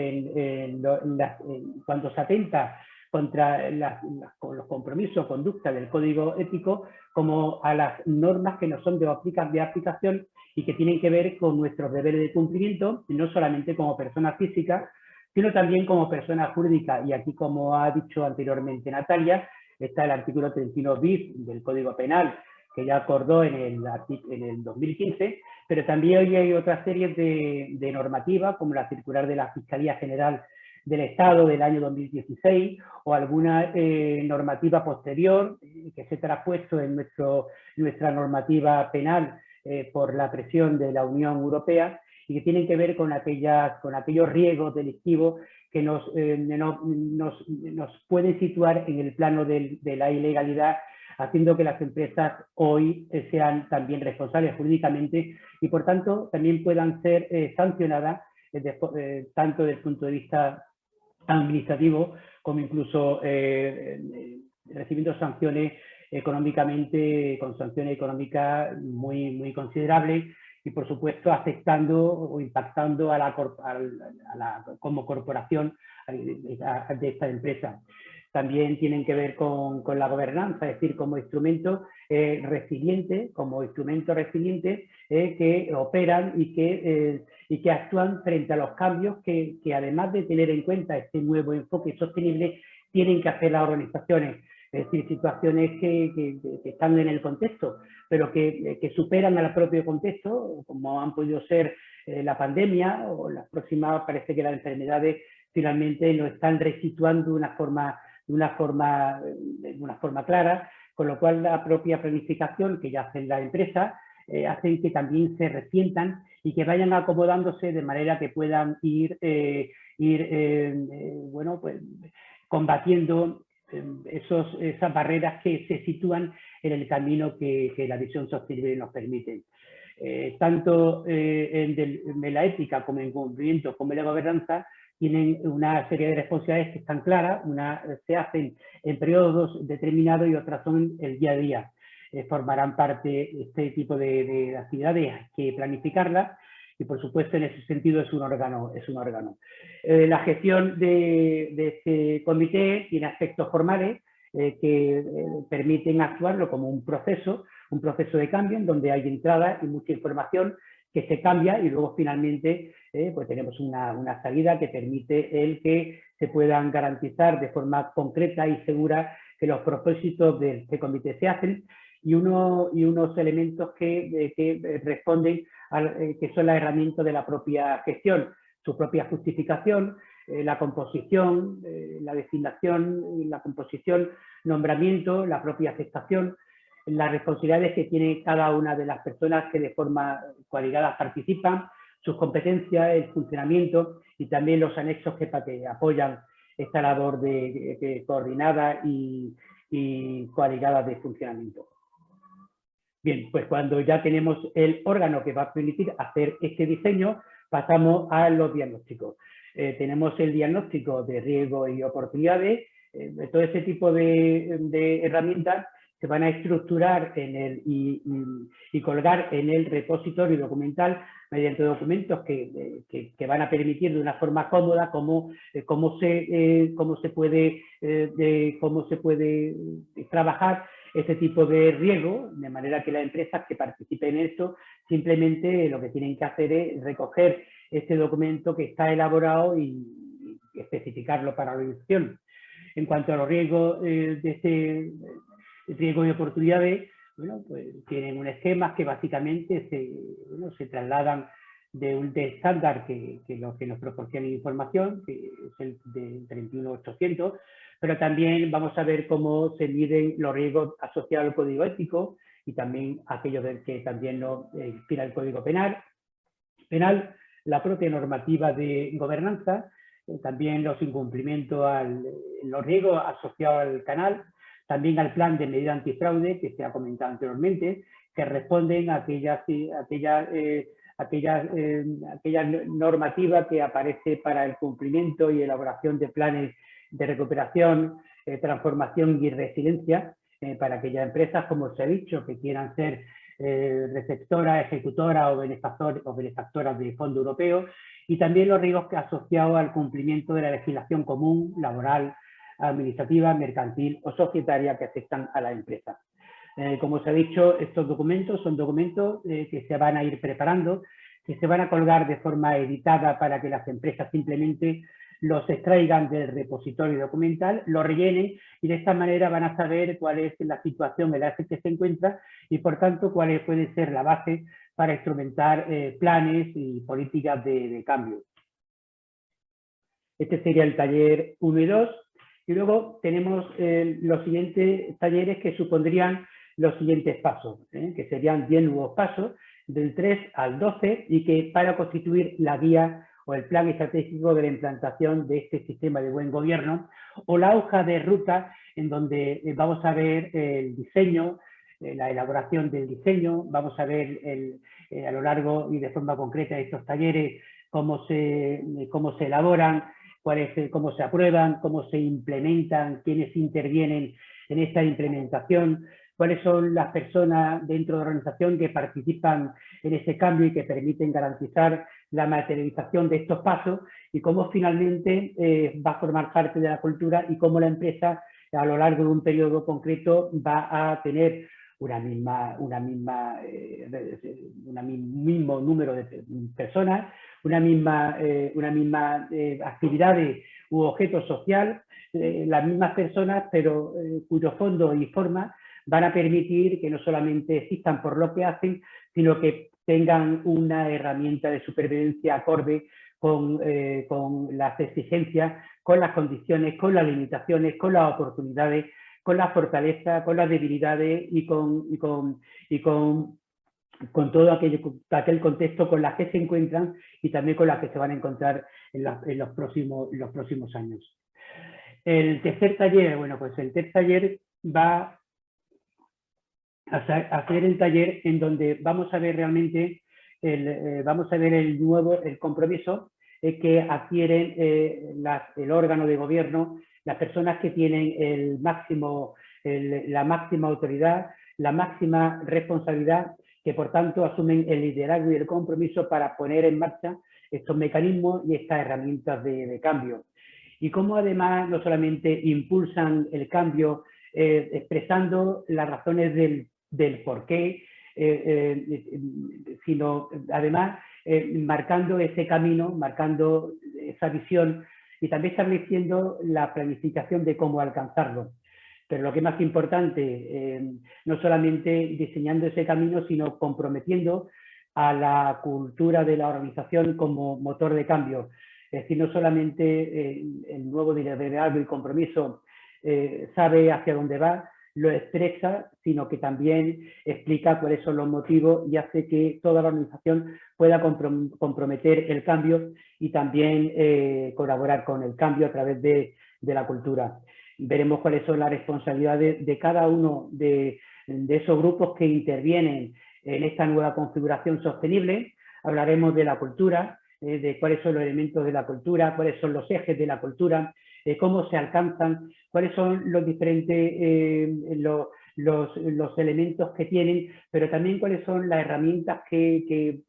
cuando se atenta contra los compromisos o conductas del código ético, como a las normas que no son de aplicación y que tienen que ver con nuestros deberes de cumplimiento, y no solamente como personas físicas, sino también como persona jurídica. Y aquí, como ha dicho anteriormente Natalia, está el artículo 31 bis del Código Penal, que ya acordó en el 2015, pero también hoy hay otra serie de normativas, como la circular de la Fiscalía General del Estado del año 2016, o alguna normativa posterior que se ha traspuesto en nuestra normativa penal por la presión de la Unión Europea, y que tienen que ver con aquellos riesgos delictivos que nos pueden situar en el plano de la ilegalidad, haciendo que las empresas hoy sean también responsables jurídicamente y por tanto también puedan ser sancionadas tanto desde el punto de vista administrativo como incluso recibiendo sanciones económicamente, con sanciones económicas muy considerables, y por supuesto afectando o impactando como corporación de esta empresa. También tienen que ver con la gobernanza, es decir, como instrumento resiliente, que operan y que actúan frente a los cambios que además de tener en cuenta este nuevo enfoque sostenible, tienen que hacer las organizaciones. Es decir, situaciones que están en el contexto, pero que superan al propio contexto, como han podido ser la pandemia o las próximas, parece que las enfermedades finalmente nos están resituando de una forma clara, con lo cual la propia planificación que ya hacen las empresas hacen que también se resientan y que vayan acomodándose de manera que puedan ir bueno, pues, combatiendo esas barreras que se sitúan en el camino que la visión sostenible nos permite. Tanto en la ética como en cumplimiento como en la gobernanza tienen una serie de responsabilidades que están claras, unas se hacen en periodos determinados y otras son el día a día. Formarán parte este tipo de actividades, hay que planificarlas y por supuesto en ese sentido es un órgano. La gestión de este comité tiene aspectos formales que permiten actuarlo como un proceso de cambio en donde hay entrada y mucha información que se cambia y luego finalmente pues tenemos una salida que permite el que se puedan garantizar de forma concreta y segura que los propósitos de este comité se hacen y unos elementos que responden que son las herramientas de la propia gestión, su propia justificación, la composición, la designación, la composición, nombramiento, la propia aceptación, las responsabilidades que tiene cada una de las personas que de forma coaligada participan, sus competencias, el funcionamiento y también los anexos que apoyan esta labor de coordinada y coaligada de funcionamiento. Bien, pues cuando ya tenemos el órgano que va a permitir hacer este diseño, pasamos a los diagnósticos. Tenemos el diagnóstico de riesgos y oportunidades, todo ese tipo de herramientas se van a estructurar y colgar en el repositorio documental mediante documentos que van a permitir de una forma cómoda cómo se puede trabajar este tipo de riesgo, de manera que las empresas que participen en esto simplemente lo que tienen que hacer es recoger este documento que está elaborado y especificarlo para la organización. En cuanto a los riesgos riesgos y oportunidades, bueno, pues tienen un esquema que básicamente se trasladan de estándar que nos proporciona información, que es el de 31800, pero también vamos a ver cómo se miden los riesgos asociados al código ético y también aquellos que también nos inspira el código penal, la propia normativa de gobernanza, también los incumplimientos, los riesgos asociados al canal, también al plan de medida antifraude que se ha comentado anteriormente, que responden a aquella normativa que aparece para el cumplimiento y elaboración de planes de recuperación, transformación y resiliencia para aquellas empresas, como se ha dicho, que quieran ser receptoras, ejecutoras o benefactoras de fondos europeos, y también los riesgos asociados al cumplimiento de la legislación común, laboral, administrativa, mercantil o societaria que afectan a la empresa. Como se ha dicho, estos documentos son documentos que se van a ir preparando, que se van a colgar de forma editada para que las empresas simplemente los extraigan del repositorio documental, los rellenen y de esta manera van a saber cuál es la situación en la que se encuentra y por tanto cuál puede ser la base para instrumentar planes y políticas de cambio. Este sería el taller 1 y 2 y luego tenemos los siguientes talleres que supondrían los siguientes pasos, que serían 10 nuevos pasos del 3 al 12 y que para constituir la guía o el plan estratégico de la implantación de este sistema de buen gobierno, o la hoja de ruta en donde vamos a ver el diseño, la elaboración del diseño, vamos a ver a lo largo y de forma concreta de estos talleres cómo se elaboran, cómo se aprueban, cómo se implementan, quiénes intervienen en esta implementación, cuáles son las personas dentro de la organización que participan en ese cambio y que permiten garantizar la materialización de estos pasos y cómo finalmente va a formar parte de la cultura y cómo la empresa a lo largo de un periodo concreto va a tener un mismo número de personas, una misma actividades u objeto social, las mismas personas, pero cuyo fondo y forma van a permitir que no solamente existan por lo que hacen, sino que tengan una herramienta de supervivencia acorde con las exigencias, con las condiciones, con las limitaciones, con las oportunidades, con la fortaleza, con las debilidades y con todo aquel contexto con las que se encuentran y también con las que se van a encontrar en los próximos años. El tercer taller, bueno, pues el tercer taller va a ser el taller en donde vamos a ver realmente el compromiso que adquieren el órgano de gobierno, las personas que tienen la máxima autoridad, la máxima responsabilidad, que por tanto asumen el liderazgo y el compromiso para poner en marcha estos mecanismos y estas herramientas de cambio. Y cómo además no solamente impulsan el cambio expresando las razones del porqué, sino además marcando ese camino, marcando esa visión y también estableciendo la planificación de cómo alcanzarlo. Pero lo que es más importante, no solamente diseñando ese camino, sino comprometiendo a la cultura de la organización como motor de cambio. Es decir, no solamente el nuevo liderazgo y compromiso sabe hacia dónde va, lo expresa, sino que también explica cuáles son los motivos y hace que toda la organización pueda comprometer el cambio y también colaborar con el cambio a través de la cultura. Veremos cuáles son las responsabilidades de cada uno de esos grupos que intervienen en esta nueva configuración sostenible. Hablaremos de la cultura, de cuáles son los elementos de la cultura, cuáles son los ejes de la cultura, cómo se alcanzan, cuáles son los diferentes los elementos que tienen, pero también cuáles son las herramientas que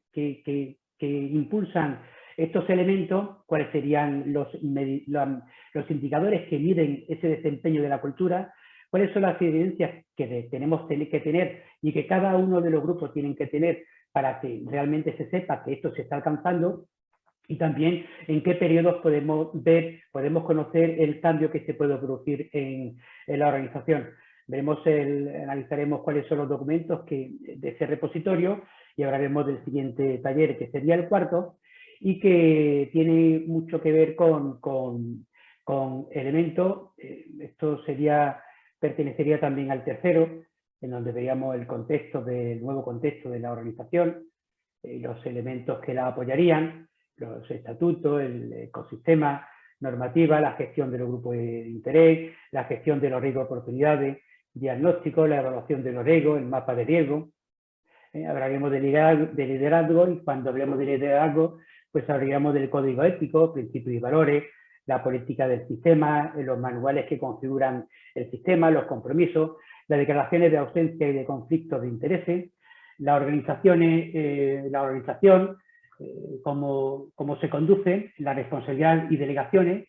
impulsan estos elementos, cuáles serían los indicadores que miden ese desempeño de la cultura, cuáles son las evidencias que tenemos que tener y que cada uno de los grupos tienen que tener para que realmente se sepa que esto se está alcanzando, y también en qué periodos podemos conocer el cambio que se puede producir en la organización. Analizaremos cuáles son los documentos de ese repositorio y hablaremos del siguiente taller, que sería el cuarto, y que tiene mucho que ver con elementos. Esto pertenecería también al tercero, en donde veríamos el nuevo contexto de la organización, los elementos que la apoyarían, los estatutos, el ecosistema, normativa, la gestión de los grupos de interés, la gestión de los riesgos y oportunidades, diagnóstico, la evaluación de los riesgos, el mapa de riesgo. Hablaremos de liderazgo y cuando hablemos de liderazgo, pues hablaríamos del código ético, principios y valores, la política del sistema, los manuales que configuran el sistema, los compromisos, las declaraciones de ausencia y de conflictos de intereses, la organización, cómo se conduce, la responsabilidad y delegaciones,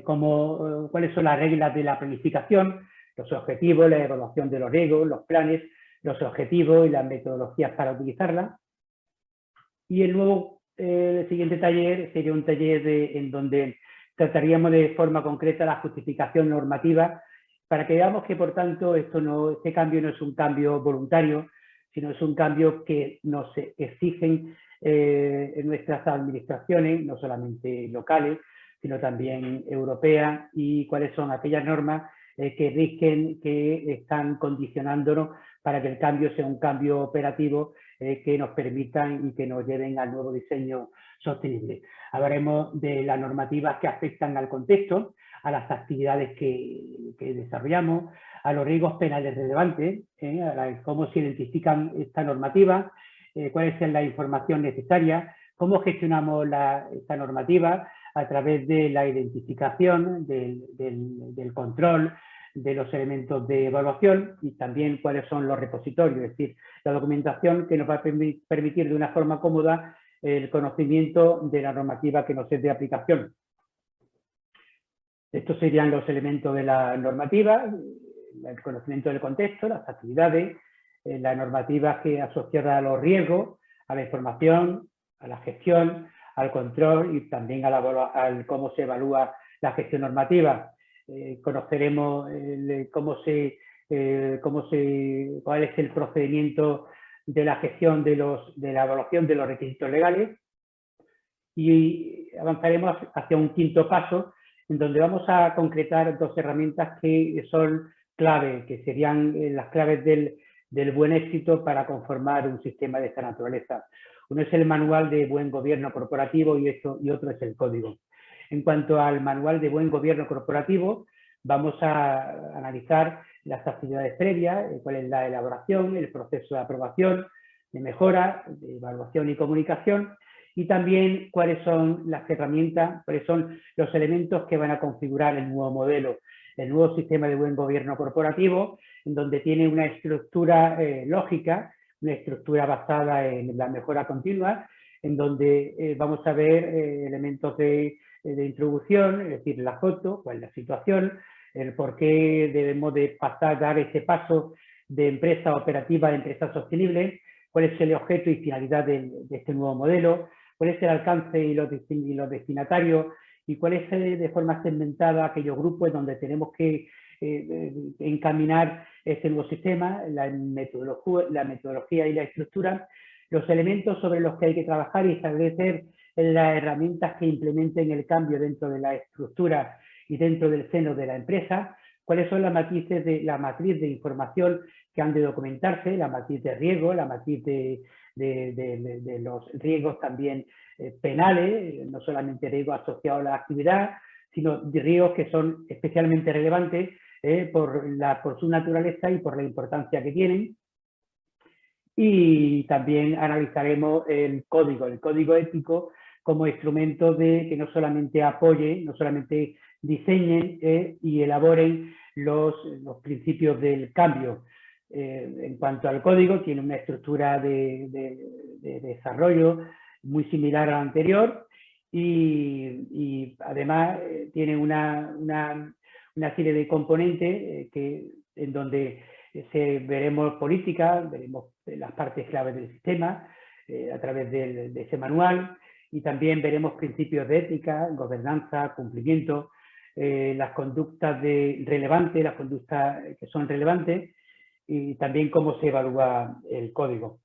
cuáles son las reglas de la planificación, los objetivos, la evaluación de los riesgos, los planes, los objetivos y las metodologías para utilizarlas. Y el siguiente taller sería un taller en donde trataríamos de forma concreta la justificación normativa para que veamos que, por tanto, este cambio no es un cambio voluntario, sino es un cambio que nos exigen en nuestras administraciones, no solamente locales, sino también europeas, y cuáles son aquellas normas que rigen, que están condicionándonos para que el cambio sea un cambio operativo que nos permitan y que nos lleven al nuevo diseño sostenible. Hablaremos de las normativas que afectan al contexto, a las actividades que desarrollamos, a los riesgos penales relevantes, a cómo se identifican esta normativa, cuál es la información necesaria, cómo gestionamos esta normativa a través de la identificación, del control, de los elementos de evaluación y también cuáles son los repositorios, es decir, la documentación que nos va a permitir de una forma cómoda el conocimiento de la normativa que nos es de aplicación. Estos serían los elementos de la normativa, el conocimiento del contexto, las actividades, la normativa que asociada a los riesgos, a la información, a la gestión, al control y también al cómo se evalúa la gestión normativa. Conoceremos cuál es el procedimiento de la gestión de la evaluación de los requisitos legales y avanzaremos hacia un quinto paso en donde vamos a concretar dos herramientas que son clave, que serían las claves del buen éxito para conformar un sistema de esta naturaleza. Uno es el manual de buen gobierno corporativo y otro es el código. En cuanto al manual de buen gobierno corporativo, vamos a analizar las actividades previas, cuál es la elaboración, el proceso de aprobación, de mejora, de evaluación y comunicación, y también cuáles son las herramientas, cuáles son los elementos que van a configurar el nuevo modelo, el nuevo sistema de buen gobierno corporativo, en donde tiene una estructura lógica, una estructura basada en la mejora continua, en donde vamos a ver elementos de introducción, es decir, la foto, cuál es la situación, el por qué debemos de dar ese paso de empresa operativa a empresa sostenible, cuál es el objeto y finalidad de este nuevo modelo, cuál es el alcance y los destinatarios y cuál es de forma segmentada aquellos grupos donde tenemos que encaminar este nuevo sistema, la metodología y la estructura, los elementos sobre los que hay que trabajar y establecer las herramientas que implementen el cambio dentro de la estructura y dentro del seno de la empresa, cuáles son las matriz de información que han de documentarse, la matriz de riesgo, la matriz de los riesgos también penales, no solamente riesgos asociados a la actividad, sino de riesgos que son especialmente relevantes por su naturaleza y por la importancia que tienen. Y también analizaremos el código ético como instrumento que no solamente apoye, no solamente diseñen y elaboren los principios del cambio. En cuanto al código, tiene una estructura de desarrollo muy similar a la anterior y además tiene una serie de componentes en donde veremos política, veremos las partes claves del sistema a través de ese manual y también veremos principios de ética, gobernanza, cumplimiento, las conductas relevantes, las conductas que son relevantes y también cómo se evalúa el código.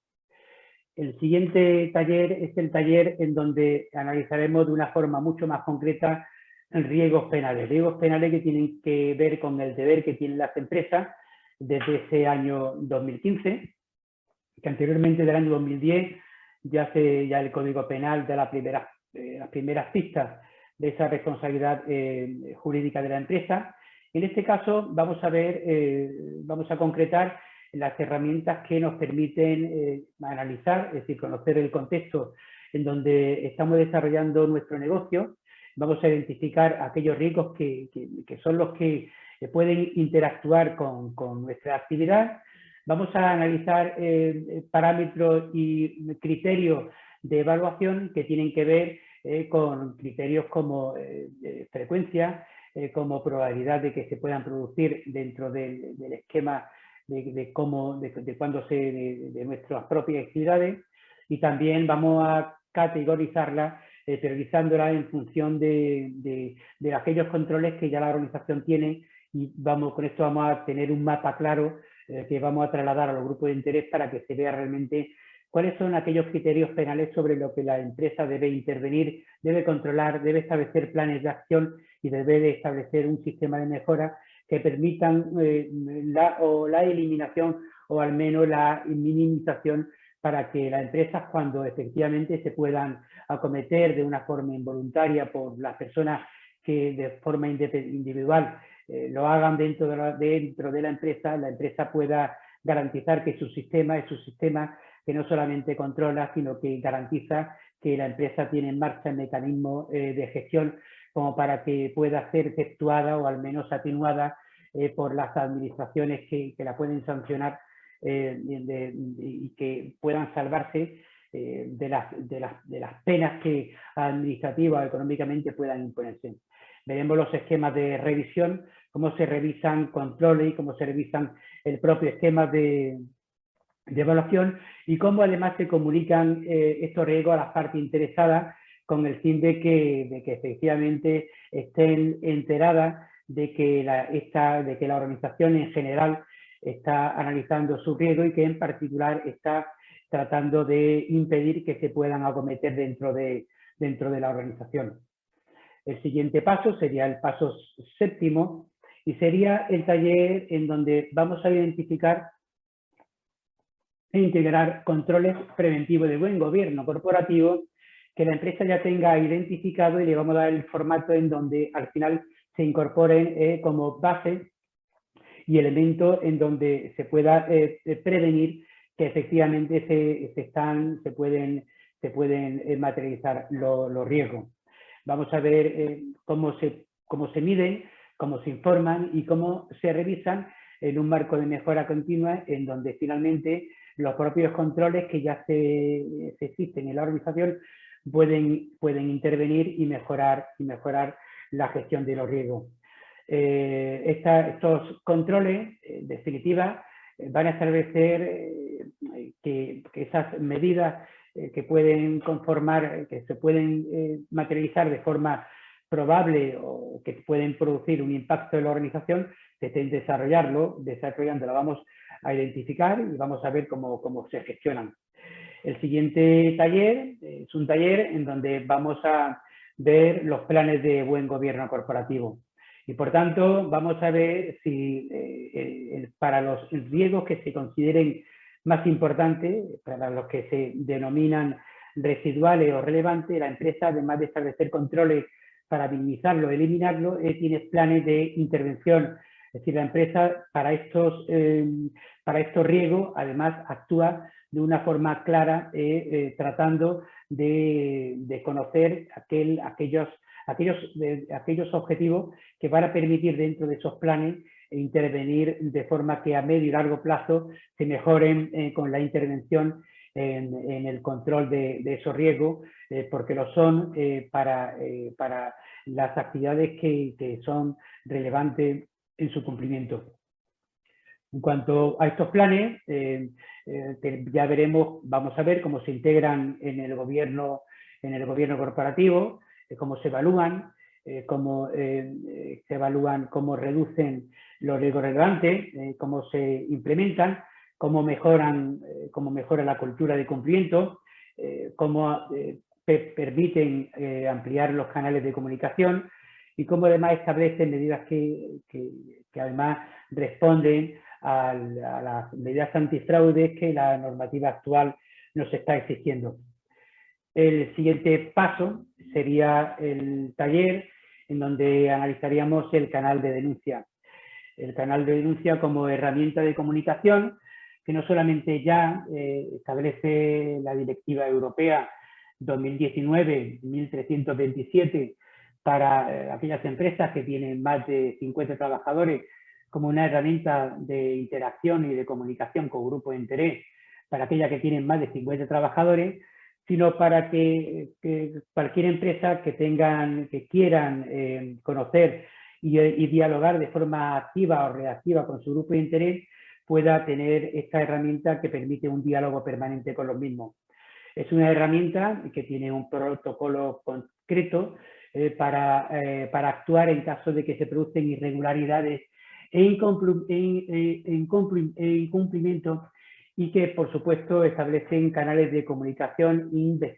El siguiente taller es el taller en donde analizaremos de una forma mucho más concreta riesgos penales que tienen que ver con el deber que tienen las empresas desde ese año 2015, que anteriormente del año 2010 ya el Código Penal da las primeras pistas de esa responsabilidad jurídica de la empresa. En este caso vamos a concretar las herramientas que nos permiten analizar, es decir, conocer el contexto en donde estamos desarrollando nuestro negocio. Vamos a identificar aquellos riesgos que son los que pueden interactuar con nuestra actividad. Vamos a analizar parámetros y criterios de evaluación que tienen que ver con criterios como frecuencia, como probabilidad de que se puedan producir dentro del esquema de nuestras propias actividades, y también vamos a categorizarla, priorizándola en función de aquellos controles que ya la organización tiene, y con esto vamos a tener un mapa claro que vamos a trasladar a los grupos de interés para que se vea realmente cuáles son aquellos criterios penales sobre lo que la empresa debe intervenir, debe controlar, debe establecer planes de acción y debe de establecer un sistema de mejora que permitan la eliminación o al menos la minimización para que las empresas, cuando efectivamente se puedan acometer de una forma involuntaria por las personas que de forma individual lo hagan dentro de la empresa pueda garantizar que su sistema es un sistema que no solamente controla, sino que garantiza que la empresa tiene en marcha el mecanismo de gestión como para que pueda ser efectuada o al menos atenuada por las administraciones que la pueden sancionar y que puedan salvarse de las penas que administrativas o económicamente puedan imponerse. Veremos los esquemas de revisión, cómo se revisan controles y cómo se revisan el propio esquema de evaluación y cómo además se comunican estos riesgos a las partes interesadas con el fin de que efectivamente estén enteradas de que la organización en general está analizando su riesgo y que en particular está tratando de impedir que se puedan acometer dentro de la organización. El siguiente paso sería el paso séptimo y sería el taller en donde vamos a identificar e integrar controles preventivos de buen gobierno corporativo que la empresa ya tenga identificado y le vamos a dar el formato en donde al final se incorporen como base y elemento en donde se pueda prevenir que efectivamente se pueden materializar los riesgos. Vamos a ver cómo se miden, cómo se informan y cómo se revisan en un marco de mejora continua en donde finalmente los propios controles que ya se existen en la organización pueden intervenir y mejorar la gestión de los riesgos. Estos controles, en definitiva, van a establecer que esas medidas que pueden conformar, que se pueden materializar de forma probable o que pueden producir un impacto en la organización, se estén desarrollando, la vamos a identificar y vamos a ver cómo se gestionan. El siguiente taller es un taller en donde vamos a ver los planes de buen gobierno corporativo. Y por tanto, vamos a ver si para los riesgos que se consideren más importantes, para los que se denominan residuales o relevantes, la empresa, además de establecer controles para minimizarlo, eliminarlo, tiene planes de intervención. Es decir, la empresa para estos riesgos, además, actúa de una forma clara, tratando de conocer aquellos objetivos que van a permitir dentro de esos planes intervenir de forma que a medio y largo plazo se mejoren con la intervención en el control de esos riesgos, porque lo son para las actividades que son relevantes en su cumplimiento. En cuanto a estos planes, ya veremos, vamos a ver cómo se integran en el gobierno corporativo, cómo se evalúan, cómo reducen los riesgos relevantes, cómo se implementan, cómo mejora la cultura de cumplimiento, cómo permiten ampliar los canales de comunicación y cómo además establecen medidas que además responden a las medidas antifraudes que la normativa actual nos está exigiendo. El siguiente paso sería el taller en donde analizaríamos el canal de denuncia. El canal de denuncia como herramienta de comunicación que no solamente ya establece la Directiva Europea 2019-1327 para aquellas empresas que tienen más de 50 trabajadores como una herramienta de interacción y de comunicación con grupos de interés para aquellas que tienen más de 50 trabajadores, sino para que cualquier empresa que quieran conocer y dialogar de forma activa o reactiva con su grupo de interés pueda tener esta herramienta que permite un diálogo permanente con los mismos. Es una herramienta que tiene un protocolo concreto para actuar en caso de que se producen irregularidades e incumplimiento y que, por supuesto, establecen canales de comunicación,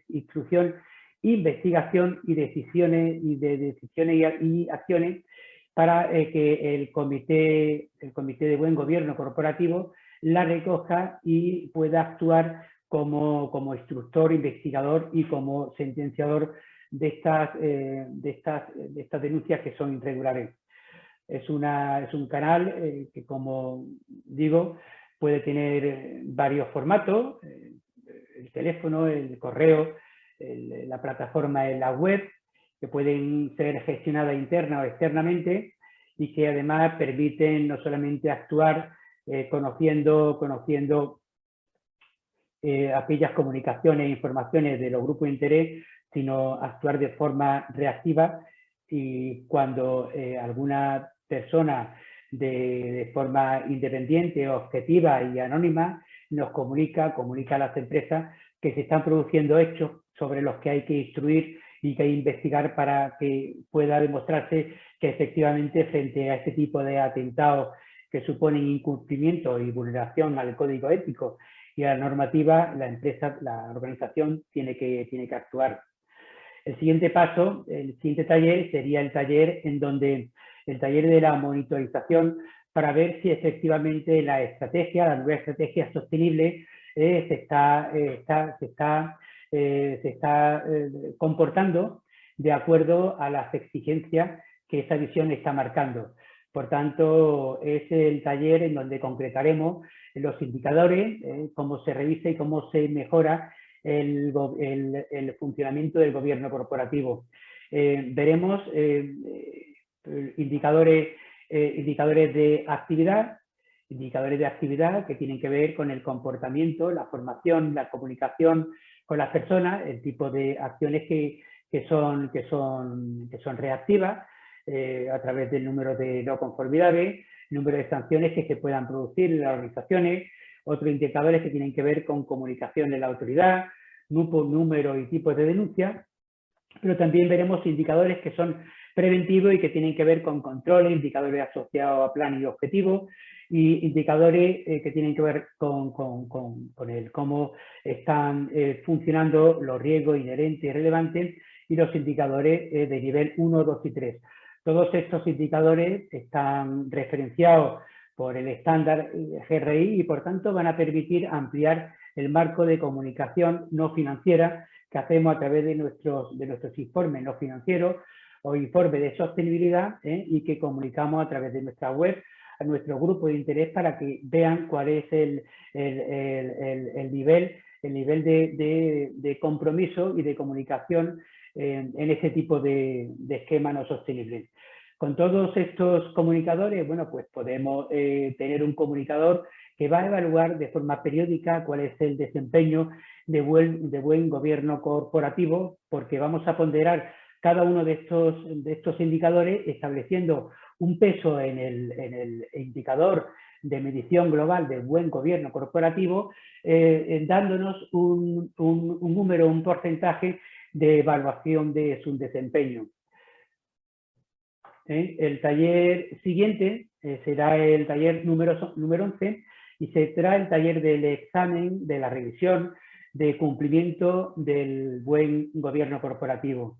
instrucción, investigación y decisiones y acciones para que el comité de buen gobierno corporativo la recoja y pueda actuar como instructor, investigador y como sentenciador de estas denuncias que son irregulares. Es un canal que, como digo, puede tener varios formatos, el teléfono, el correo, la plataforma en la web, que pueden ser gestionadas interna o externamente y que además permiten no solamente actuar conociendo aquellas comunicaciones e informaciones de los grupos de interés, sino actuar de forma reactiva, y cuando alguna persona de forma independiente, objetiva y anónima nos comunica a las empresas que se están produciendo hechos sobre los que hay que instruir y que hay que investigar para que pueda demostrarse que efectivamente frente a este tipo de atentados que suponen incumplimiento y vulneración al código ético y a la normativa, la organización tiene que actuar. El siguiente paso, el siguiente taller sería el taller de la monitorización, para ver si efectivamente la nueva estrategia sostenible se está comportando de acuerdo a las exigencias que esa visión está marcando. Por tanto, es el taller en donde concretaremos los indicadores, cómo se revisa y cómo se mejora el funcionamiento del gobierno corporativo. Veremos indicadores de actividad que tienen que ver con el comportamiento, la formación, la comunicación con las personas, el tipo de acciones que son reactivas, a través del número de no conformidades, número de sanciones que se puedan producir en las organizaciones, otros indicadores que tienen que ver con comunicación de la autoridad, número y tipos de denuncia, pero también veremos indicadores que son preventivos y que tienen que ver con controles, indicadores asociados a plan y objetivo, y indicadores que tienen que ver con cómo están funcionando los riesgos inherentes y relevantes, y los indicadores de nivel 1, 2 y 3. Todos estos indicadores están referenciados por el estándar GRI y por tanto van a permitir ampliar el marco de comunicación no financiera que hacemos a través de nuestros informes no financieros o informes de sostenibilidad, y que comunicamos a través de nuestra web a nuestro grupo de interés para que vean cuál es el nivel de compromiso y de comunicación en este tipo de esquema no sostenible. Con todos estos comunicadores, bueno, pues podemos tener un comunicador que va a evaluar de forma periódica cuál es el desempeño de buen gobierno corporativo, porque vamos a ponderar cada uno de estos indicadores estableciendo un peso en el indicador de medición global de buen gobierno corporativo, dándonos un número, un porcentaje de evaluación de su desempeño. El taller siguiente será el taller número 11 y será el taller del examen, de la revisión de cumplimiento del buen gobierno corporativo.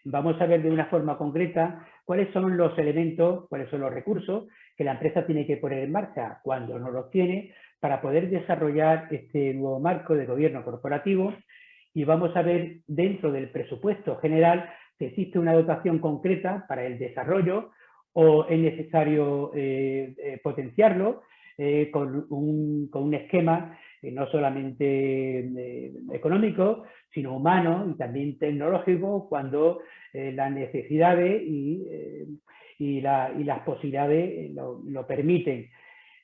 Vamos a ver de una forma concreta cuáles son los elementos, cuáles son los recursos que la empresa tiene que poner en marcha cuando no los tiene para poder desarrollar este nuevo marco de gobierno corporativo, y vamos a ver dentro del presupuesto general si existe una dotación concreta para el desarrollo o es necesario potenciarlo con un esquema no solamente económico, sino humano y también tecnológico, cuando las necesidades y las posibilidades lo permiten.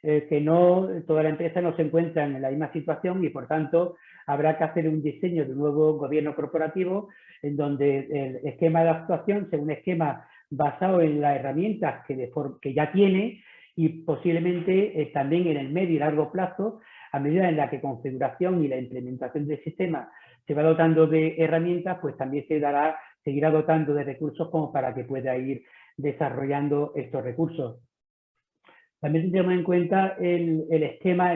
Que no toda la empresa no se encuentra en la misma situación y por tanto habrá que hacer un diseño de un nuevo gobierno corporativo en donde el esquema de actuación sea un esquema basado en las herramientas que ya tiene, y posiblemente también en el medio y largo plazo, a medida en la que configuración y la implementación del sistema se va dotando de herramientas, pues también seguirá dotando de recursos como para que pueda ir desarrollando estos recursos. También tendremos en cuenta el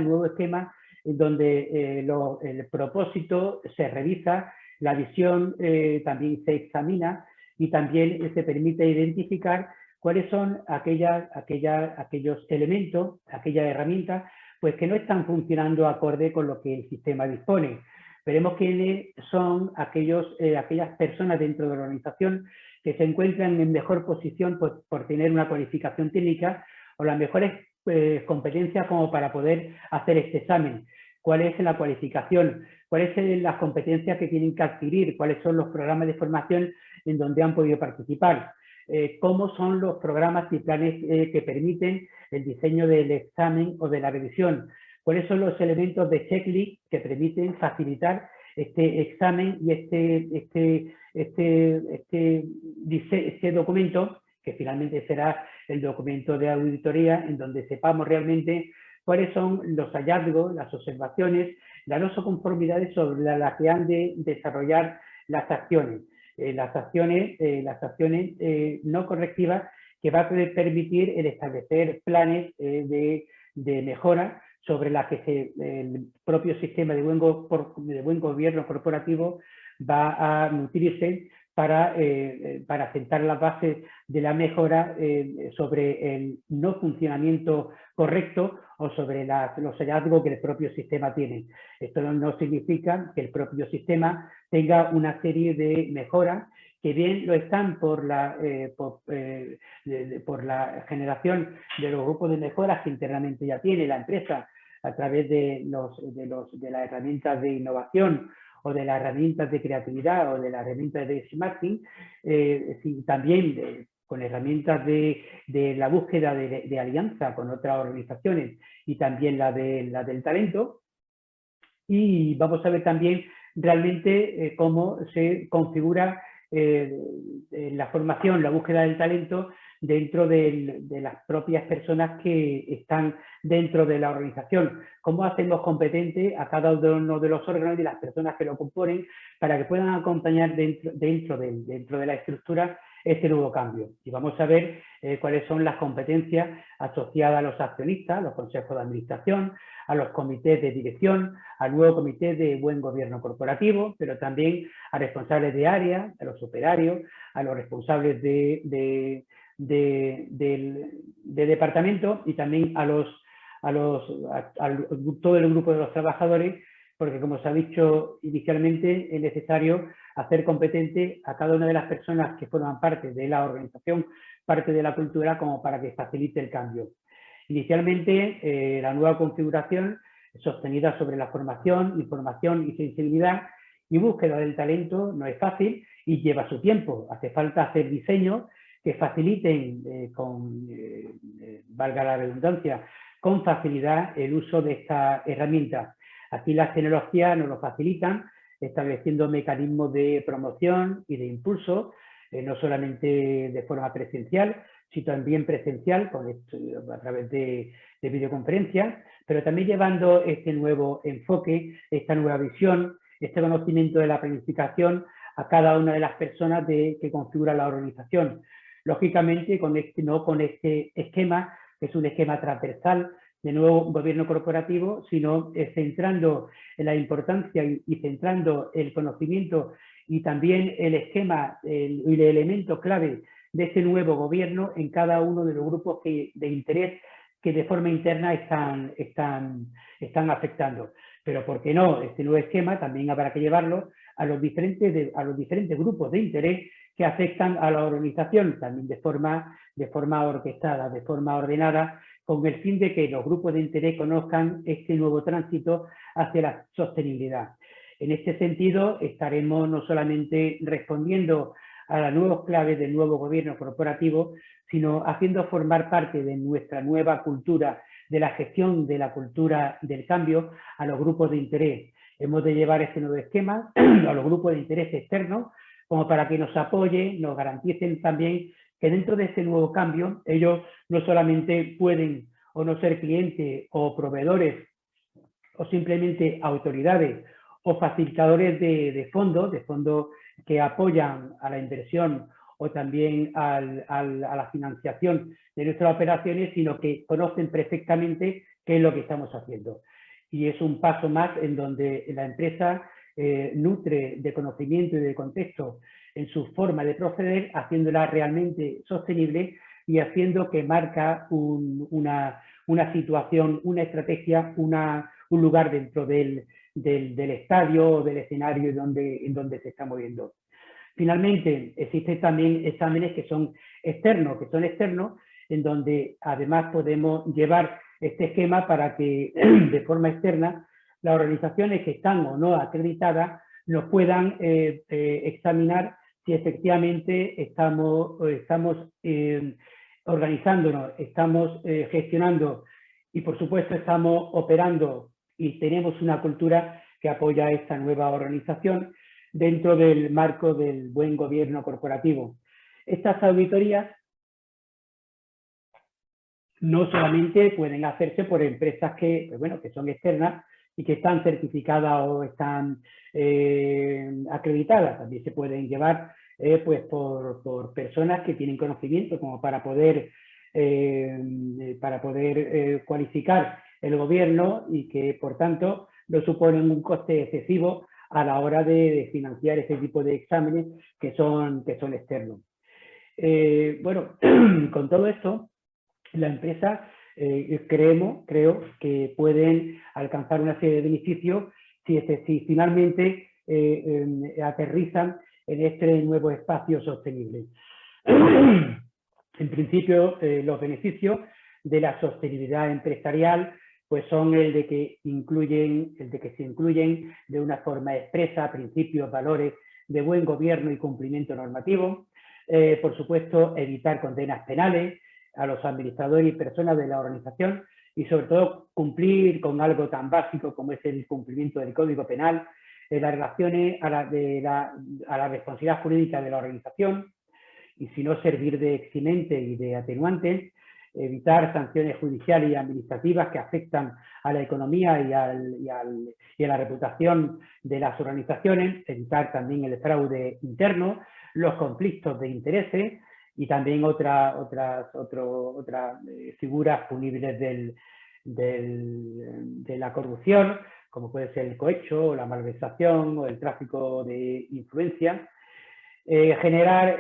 nuevo esquema, donde el propósito se revisa, la visión también se examina y también se permite identificar cuáles son aquellos elementos, aquellas herramientas, pues que no están funcionando acorde con lo que el sistema dispone. Veremos quiénes son aquellas personas dentro de la organización que se encuentran en mejor posición por tener una cualificación técnica o las mejores competencias como para poder hacer este examen. ¿Cuál es la cualificación? ¿Cuáles son las competencias que tienen que adquirir? ¿Cuáles son los programas de formación en donde han podido participar? cómo son los programas y planes que permiten el diseño del examen o de la revisión, cuáles son los elementos de checklist que permiten facilitar este examen y este documento, que finalmente será el documento de auditoría, en donde sepamos realmente cuáles son los hallazgos, las observaciones, las no conformidades sobre las que han de desarrollar las acciones. Las acciones no correctivas que va a permitir el establecer planes de mejora sobre las que el propio sistema de buen gobierno corporativo va a nutrirse para sentar las bases de la mejora sobre el no funcionamiento correcto o sobre los hallazgos que el propio sistema tiene. Esto no significa que el propio sistema tenga una serie de mejoras que bien lo están por la generación de los grupos de mejoras que internamente ya tiene la empresa a través de las herramientas de innovación o de las herramientas de creatividad o de las herramientas de benchmarking, también con herramientas de la búsqueda de alianza con otras organizaciones y también la del talento. Y vamos a ver también realmente cómo se configura la formación, la búsqueda del talento dentro de las propias personas que están dentro de la organización. Cómo hacemos competente a cada uno de los órganos y las personas que lo componen para que puedan acompañar dentro de la estructura este nuevo cambio. Y vamos a ver cuáles son las competencias asociadas a los accionistas, a los consejos de administración, a los comités de dirección, al nuevo comité de buen gobierno corporativo, pero también a responsables de área, a los operarios, a los responsables de departamento y también a todo el grupo de los trabajadores, porque como se ha dicho inicialmente, es necesario hacer competente a cada una de las personas que forman parte de la organización, parte de la cultura, como para que facilite el cambio. Inicialmente, la nueva configuración sostenida sobre la formación, información y sensibilidad y búsqueda del talento no es fácil y lleva su tiempo. Hace falta hacer diseños que faciliten, valga la redundancia, con facilidad el uso de esta herramienta. Aquí las tecnologías nos lo facilitan, estableciendo mecanismos de promoción y de impulso, no solamente de forma presencial, sino también presencial a través de videoconferencias, pero también llevando este nuevo enfoque, esta nueva visión, este conocimiento de la planificación a cada una de las personas que configura la organización. Lógicamente, no con este esquema, que es un esquema transversal de nuevo gobierno corporativo, sino centrando en la importancia y centrando el conocimiento y también el esquema y el elemento clave de este nuevo gobierno en cada uno de los grupos de interés que de forma interna están afectando. Pero, ¿por qué no? Este nuevo esquema también habrá que llevarlo a los diferentes grupos de interés que afectan a la organización, también de forma orquestada, de forma ordenada, con el fin de que los grupos de interés conozcan este nuevo tránsito hacia la sostenibilidad. En este sentido, estaremos no solamente respondiendo a las nuevas claves del nuevo gobierno corporativo, sino haciendo formar parte de nuestra nueva cultura, de la gestión de la cultura del cambio a los grupos de interés. Hemos de llevar este nuevo esquema a los grupos de interés externos, como para que nos apoyen, nos garanticen también que dentro de este nuevo cambio ellos no solamente pueden o no ser clientes o proveedores o simplemente autoridades o facilitadores de fondos que apoyan a la inversión o también a la financiación de nuestras operaciones, sino que conocen perfectamente qué es lo que estamos haciendo. Y es un paso más en donde la empresa nutre de conocimiento y de contexto en su forma de proceder, haciéndola realmente sostenible y haciendo que marca una situación, una estrategia, un lugar dentro del estadio o del escenario en donde se está moviendo. Finalmente, existen también exámenes que son externos, en donde además podemos llevar este esquema para que de forma externa las organizaciones que están o no acreditadas nos puedan examinar si efectivamente estamos organizándonos, estamos gestionando y, por supuesto, estamos operando y tenemos una cultura que apoya esta nueva organización dentro del marco del buen gobierno corporativo. Estas auditorías no solamente pueden hacerse por empresas que son externas y que están certificadas o están acreditadas, también se pueden llevar por personas que tienen conocimiento como para poder cualificar el gobierno y que, por tanto, no suponen un coste excesivo a la hora de financiar ese tipo de exámenes que son externos. Con todo esto, la empresa creo que pueden alcanzar una serie de beneficios si finalmente aterrizan en este nuevo espacio sostenible. En principio, los beneficios de la sostenibilidad empresarial pues son el de que se incluyen de una forma expresa principios, valores de buen gobierno y cumplimiento normativo. Por supuesto, evitar condenas penales a los administradores y personas de la organización y, sobre todo, cumplir con algo tan básico como es el cumplimiento del Código Penal, las relaciones a la responsabilidad jurídica de la organización y, si no, servir de eximente y de atenuante, evitar sanciones judiciales y administrativas que afectan a la economía y a la reputación de las organizaciones, evitar también el fraude interno, los conflictos de intereses y también otras figuras punibles de la corrupción, como puede ser el cohecho, o la malversación o el tráfico de influencia. Generar,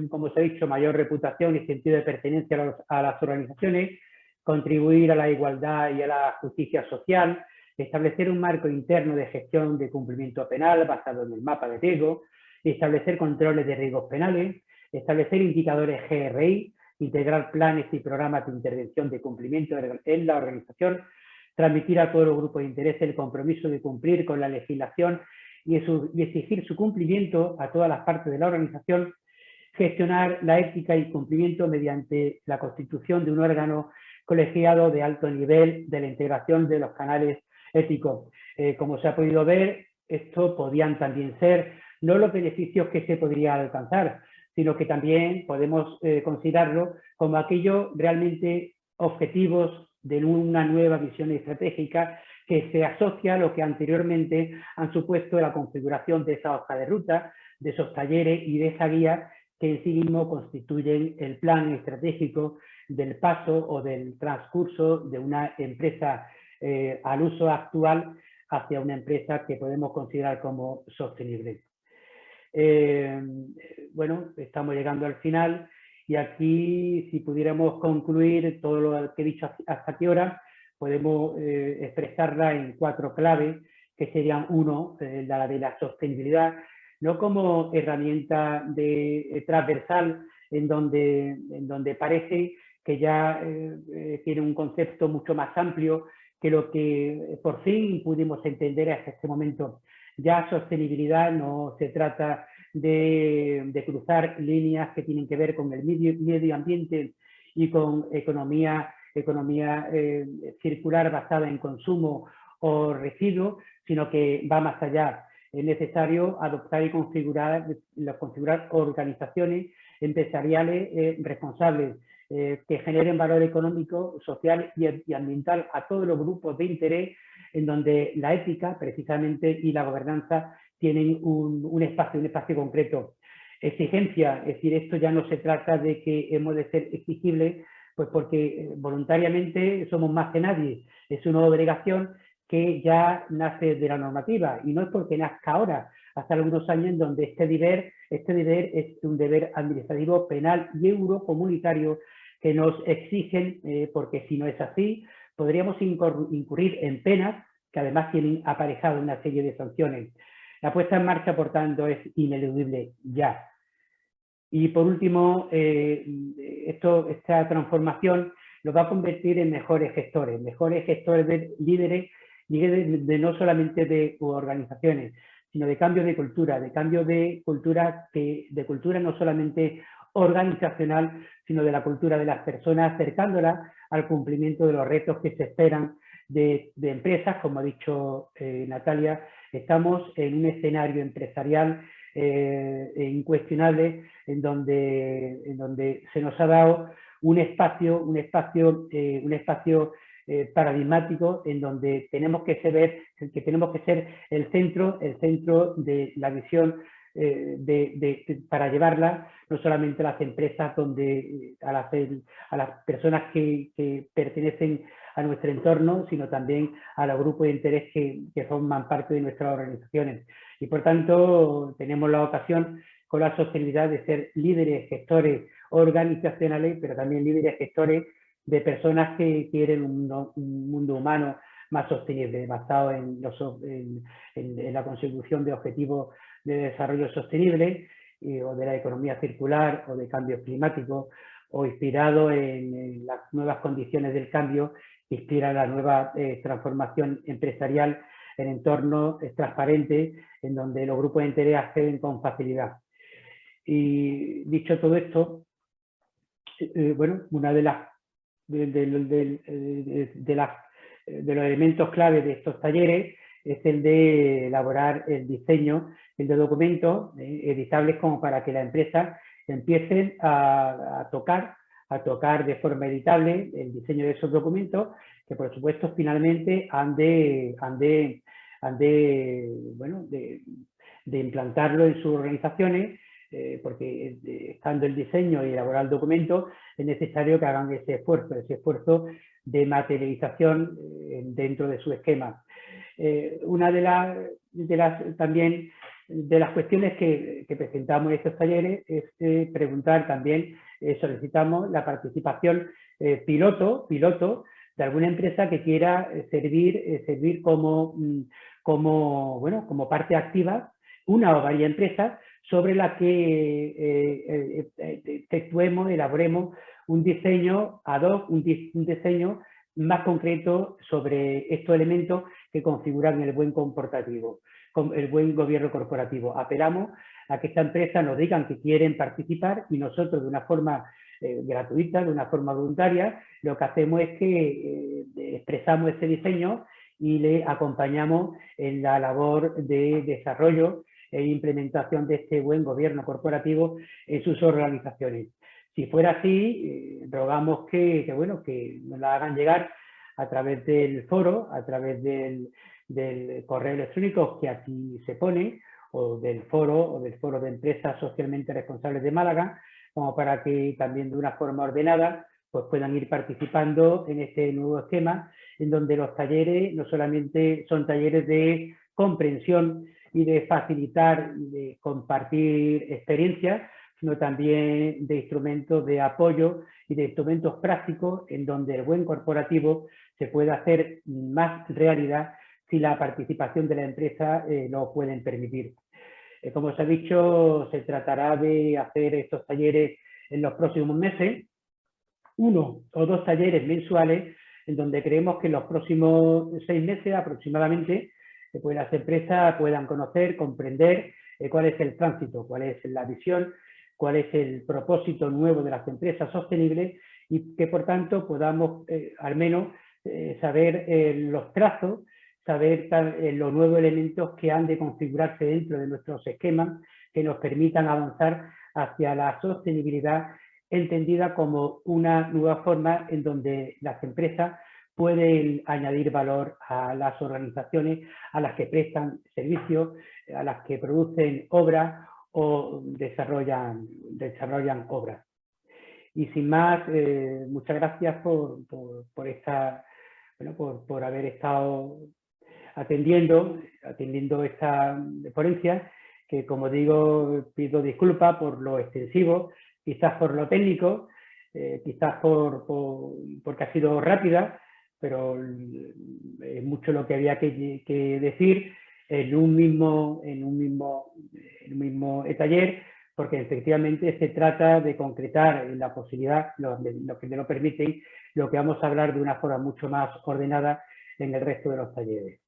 como se ha dicho, mayor reputación y sentido de pertenencia a las organizaciones, contribuir a la igualdad y a la justicia social, establecer un marco interno de gestión de cumplimiento penal basado en el mapa de riesgo, establecer controles de riesgos penales, establecer indicadores GRI, integrar planes y programas de intervención de cumplimiento en la organización, transmitir a todos los grupos de interés el compromiso de cumplir con la legislación y exigir su cumplimiento a todas las partes de la organización, gestionar la ética y cumplimiento mediante la constitución de un órgano colegiado de alto nivel de la integración de los canales éticos. Como se ha podido ver, esto podían también ser no los beneficios que se podrían alcanzar, sino que también podemos considerarlo como aquellos realmente objetivos de una nueva visión estratégica que se asocia a lo que anteriormente han supuesto la configuración de esa hoja de ruta, de esos talleres y de esa guía que en sí mismo constituyen el plan estratégico del paso o del transcurso de una empresa al uso actual hacia una empresa que podemos considerar como sostenible. Bueno, estamos llegando al final y aquí, si pudiéramos concluir todo lo que he dicho hasta aquí ahora, podemos expresarla en 4 claves, que serían: 1, la de la sostenibilidad, no como herramienta transversal en donde parece que ya tiene un concepto mucho más amplio que lo que por fin pudimos entender hasta este momento. Ya sostenibilidad no se trata de cruzar líneas que tienen que ver con el medio ambiente y con economía circular basada en consumo o residuos, sino que va más allá. Es necesario adoptar y configurar organizaciones empresariales responsables que generen valor económico, social y ambiental a todos los grupos de interés, en donde la ética, precisamente, y la gobernanza tienen un espacio concreto. Exigencia, es decir, esto ya no se trata de que hemos de ser exigibles, pues porque voluntariamente somos más que nadie. Es una obligación que ya nace de la normativa y no es porque nazca ahora, hace algunos años en donde este deber es un deber administrativo, penal y eurocomunitario que nos exigen, porque si no es así, podríamos incurrir en penas que además tienen aparejado una serie de sanciones. La puesta en marcha, por tanto, es ineludible ya. Y por último, esta transformación nos va a convertir en mejores gestores líderes no solamente de organizaciones, sino de cambio de cultura de cultura no solamente organizacional, sino de la cultura de las personas, acercándolas al cumplimiento de los retos que se esperan de empresas. Como ha dicho Natalia, estamos en un escenario empresarial incuestionable en donde se nos ha dado un espacio paradigmático en donde tenemos que ser el centro de la visión para llevarla no solamente a las empresas, a las personas que pertenecen a nuestro entorno, sino también a los grupos de interés que forman parte de nuestras organizaciones. Y por tanto tenemos la ocasión con la sostenibilidad de ser líderes gestores organizacionales, pero también líderes gestores de personas que quieren un mundo humano más sostenible, basado en la consecución de objetivos de desarrollo sostenible o de la economía circular o de cambio climático, o inspirado en las nuevas condiciones del cambio que inspiran la nueva transformación empresarial en entornos transparentes en donde los grupos de interés acceden con facilidad. Y dicho todo esto, bueno, una de los elementos clave de estos talleres es el de elaborar el diseño de documentos editables como para que la empresa empiecen a tocar de forma editable el diseño de esos documentos, que por supuesto finalmente han de implantarlo en sus organizaciones, porque estando el diseño y elaborar el documento es necesario que hagan ese esfuerzo de materialización dentro de su esquema. Una de las cuestiones que presentamos en estos talleres es preguntar también, solicitamos la participación piloto de alguna empresa que quiera servir como parte activa, una o varias empresas sobre la que elaboremos un diseño ad hoc, un diseño más concreto sobre estos elementos que configuran el buen el buen gobierno corporativo. Apelamos a que esta empresa nos digan que quieren participar y nosotros de una forma gratuita, de una forma voluntaria, lo que hacemos es que expresamos ese diseño y le acompañamos en la labor de desarrollo e implementación de este buen gobierno corporativo en sus organizaciones. Si fuera así, rogamos que nos la hagan llegar a través del foro, a través del correo electrónico que aquí se pone, o del foro de empresas socialmente responsables de Málaga, como para que también de una forma ordenada pues puedan ir participando en este nuevo esquema, en donde los talleres no solamente son talleres de comprensión y de facilitar y de compartir experiencias, sino también de instrumentos de apoyo y de instrumentos prácticos en donde el buen corporativo se puede hacer más realidad si la participación de la empresa lo pueden permitir. Como os he dicho, se tratará de hacer estos talleres en los próximos meses, 1 o 2 talleres mensuales, en donde creemos que en los próximos 6 meses aproximadamente pues las empresas puedan conocer, comprender cuál es el tránsito, cuál es la visión, cuál es el propósito nuevo de las empresas sostenibles y que por tanto podamos al menos saber los trazos, saber los nuevos elementos que han de configurarse dentro de nuestros esquemas que nos permitan avanzar hacia la sostenibilidad entendida como una nueva forma en donde las empresas pueden añadir valor a las organizaciones a las que prestan servicios, a las que producen obras o desarrollan obras. Y sin más, muchas gracias por haber estado atendiendo esta ponencia, que como digo, pido disculpas por lo extensivo, quizás por lo técnico, quizás porque ha sido rápida, pero es mucho lo que había que decir en un mismo taller, porque efectivamente se trata de concretar en la posibilidad, lo que me lo permiten, lo que vamos a hablar de una forma mucho más ordenada en el resto de los talleres.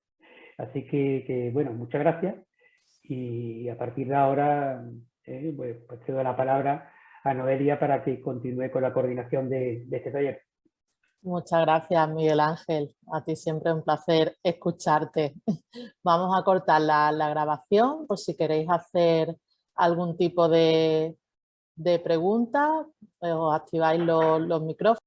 Así que bueno, muchas gracias Y a partir de ahora, pues cedo la palabra a Noelia para que continúe con la coordinación de este taller. Muchas gracias, Miguel Ángel. A ti siempre un placer escucharte. Vamos a cortar la grabación por si queréis hacer algún tipo de pregunta, os activáis los micrófonos.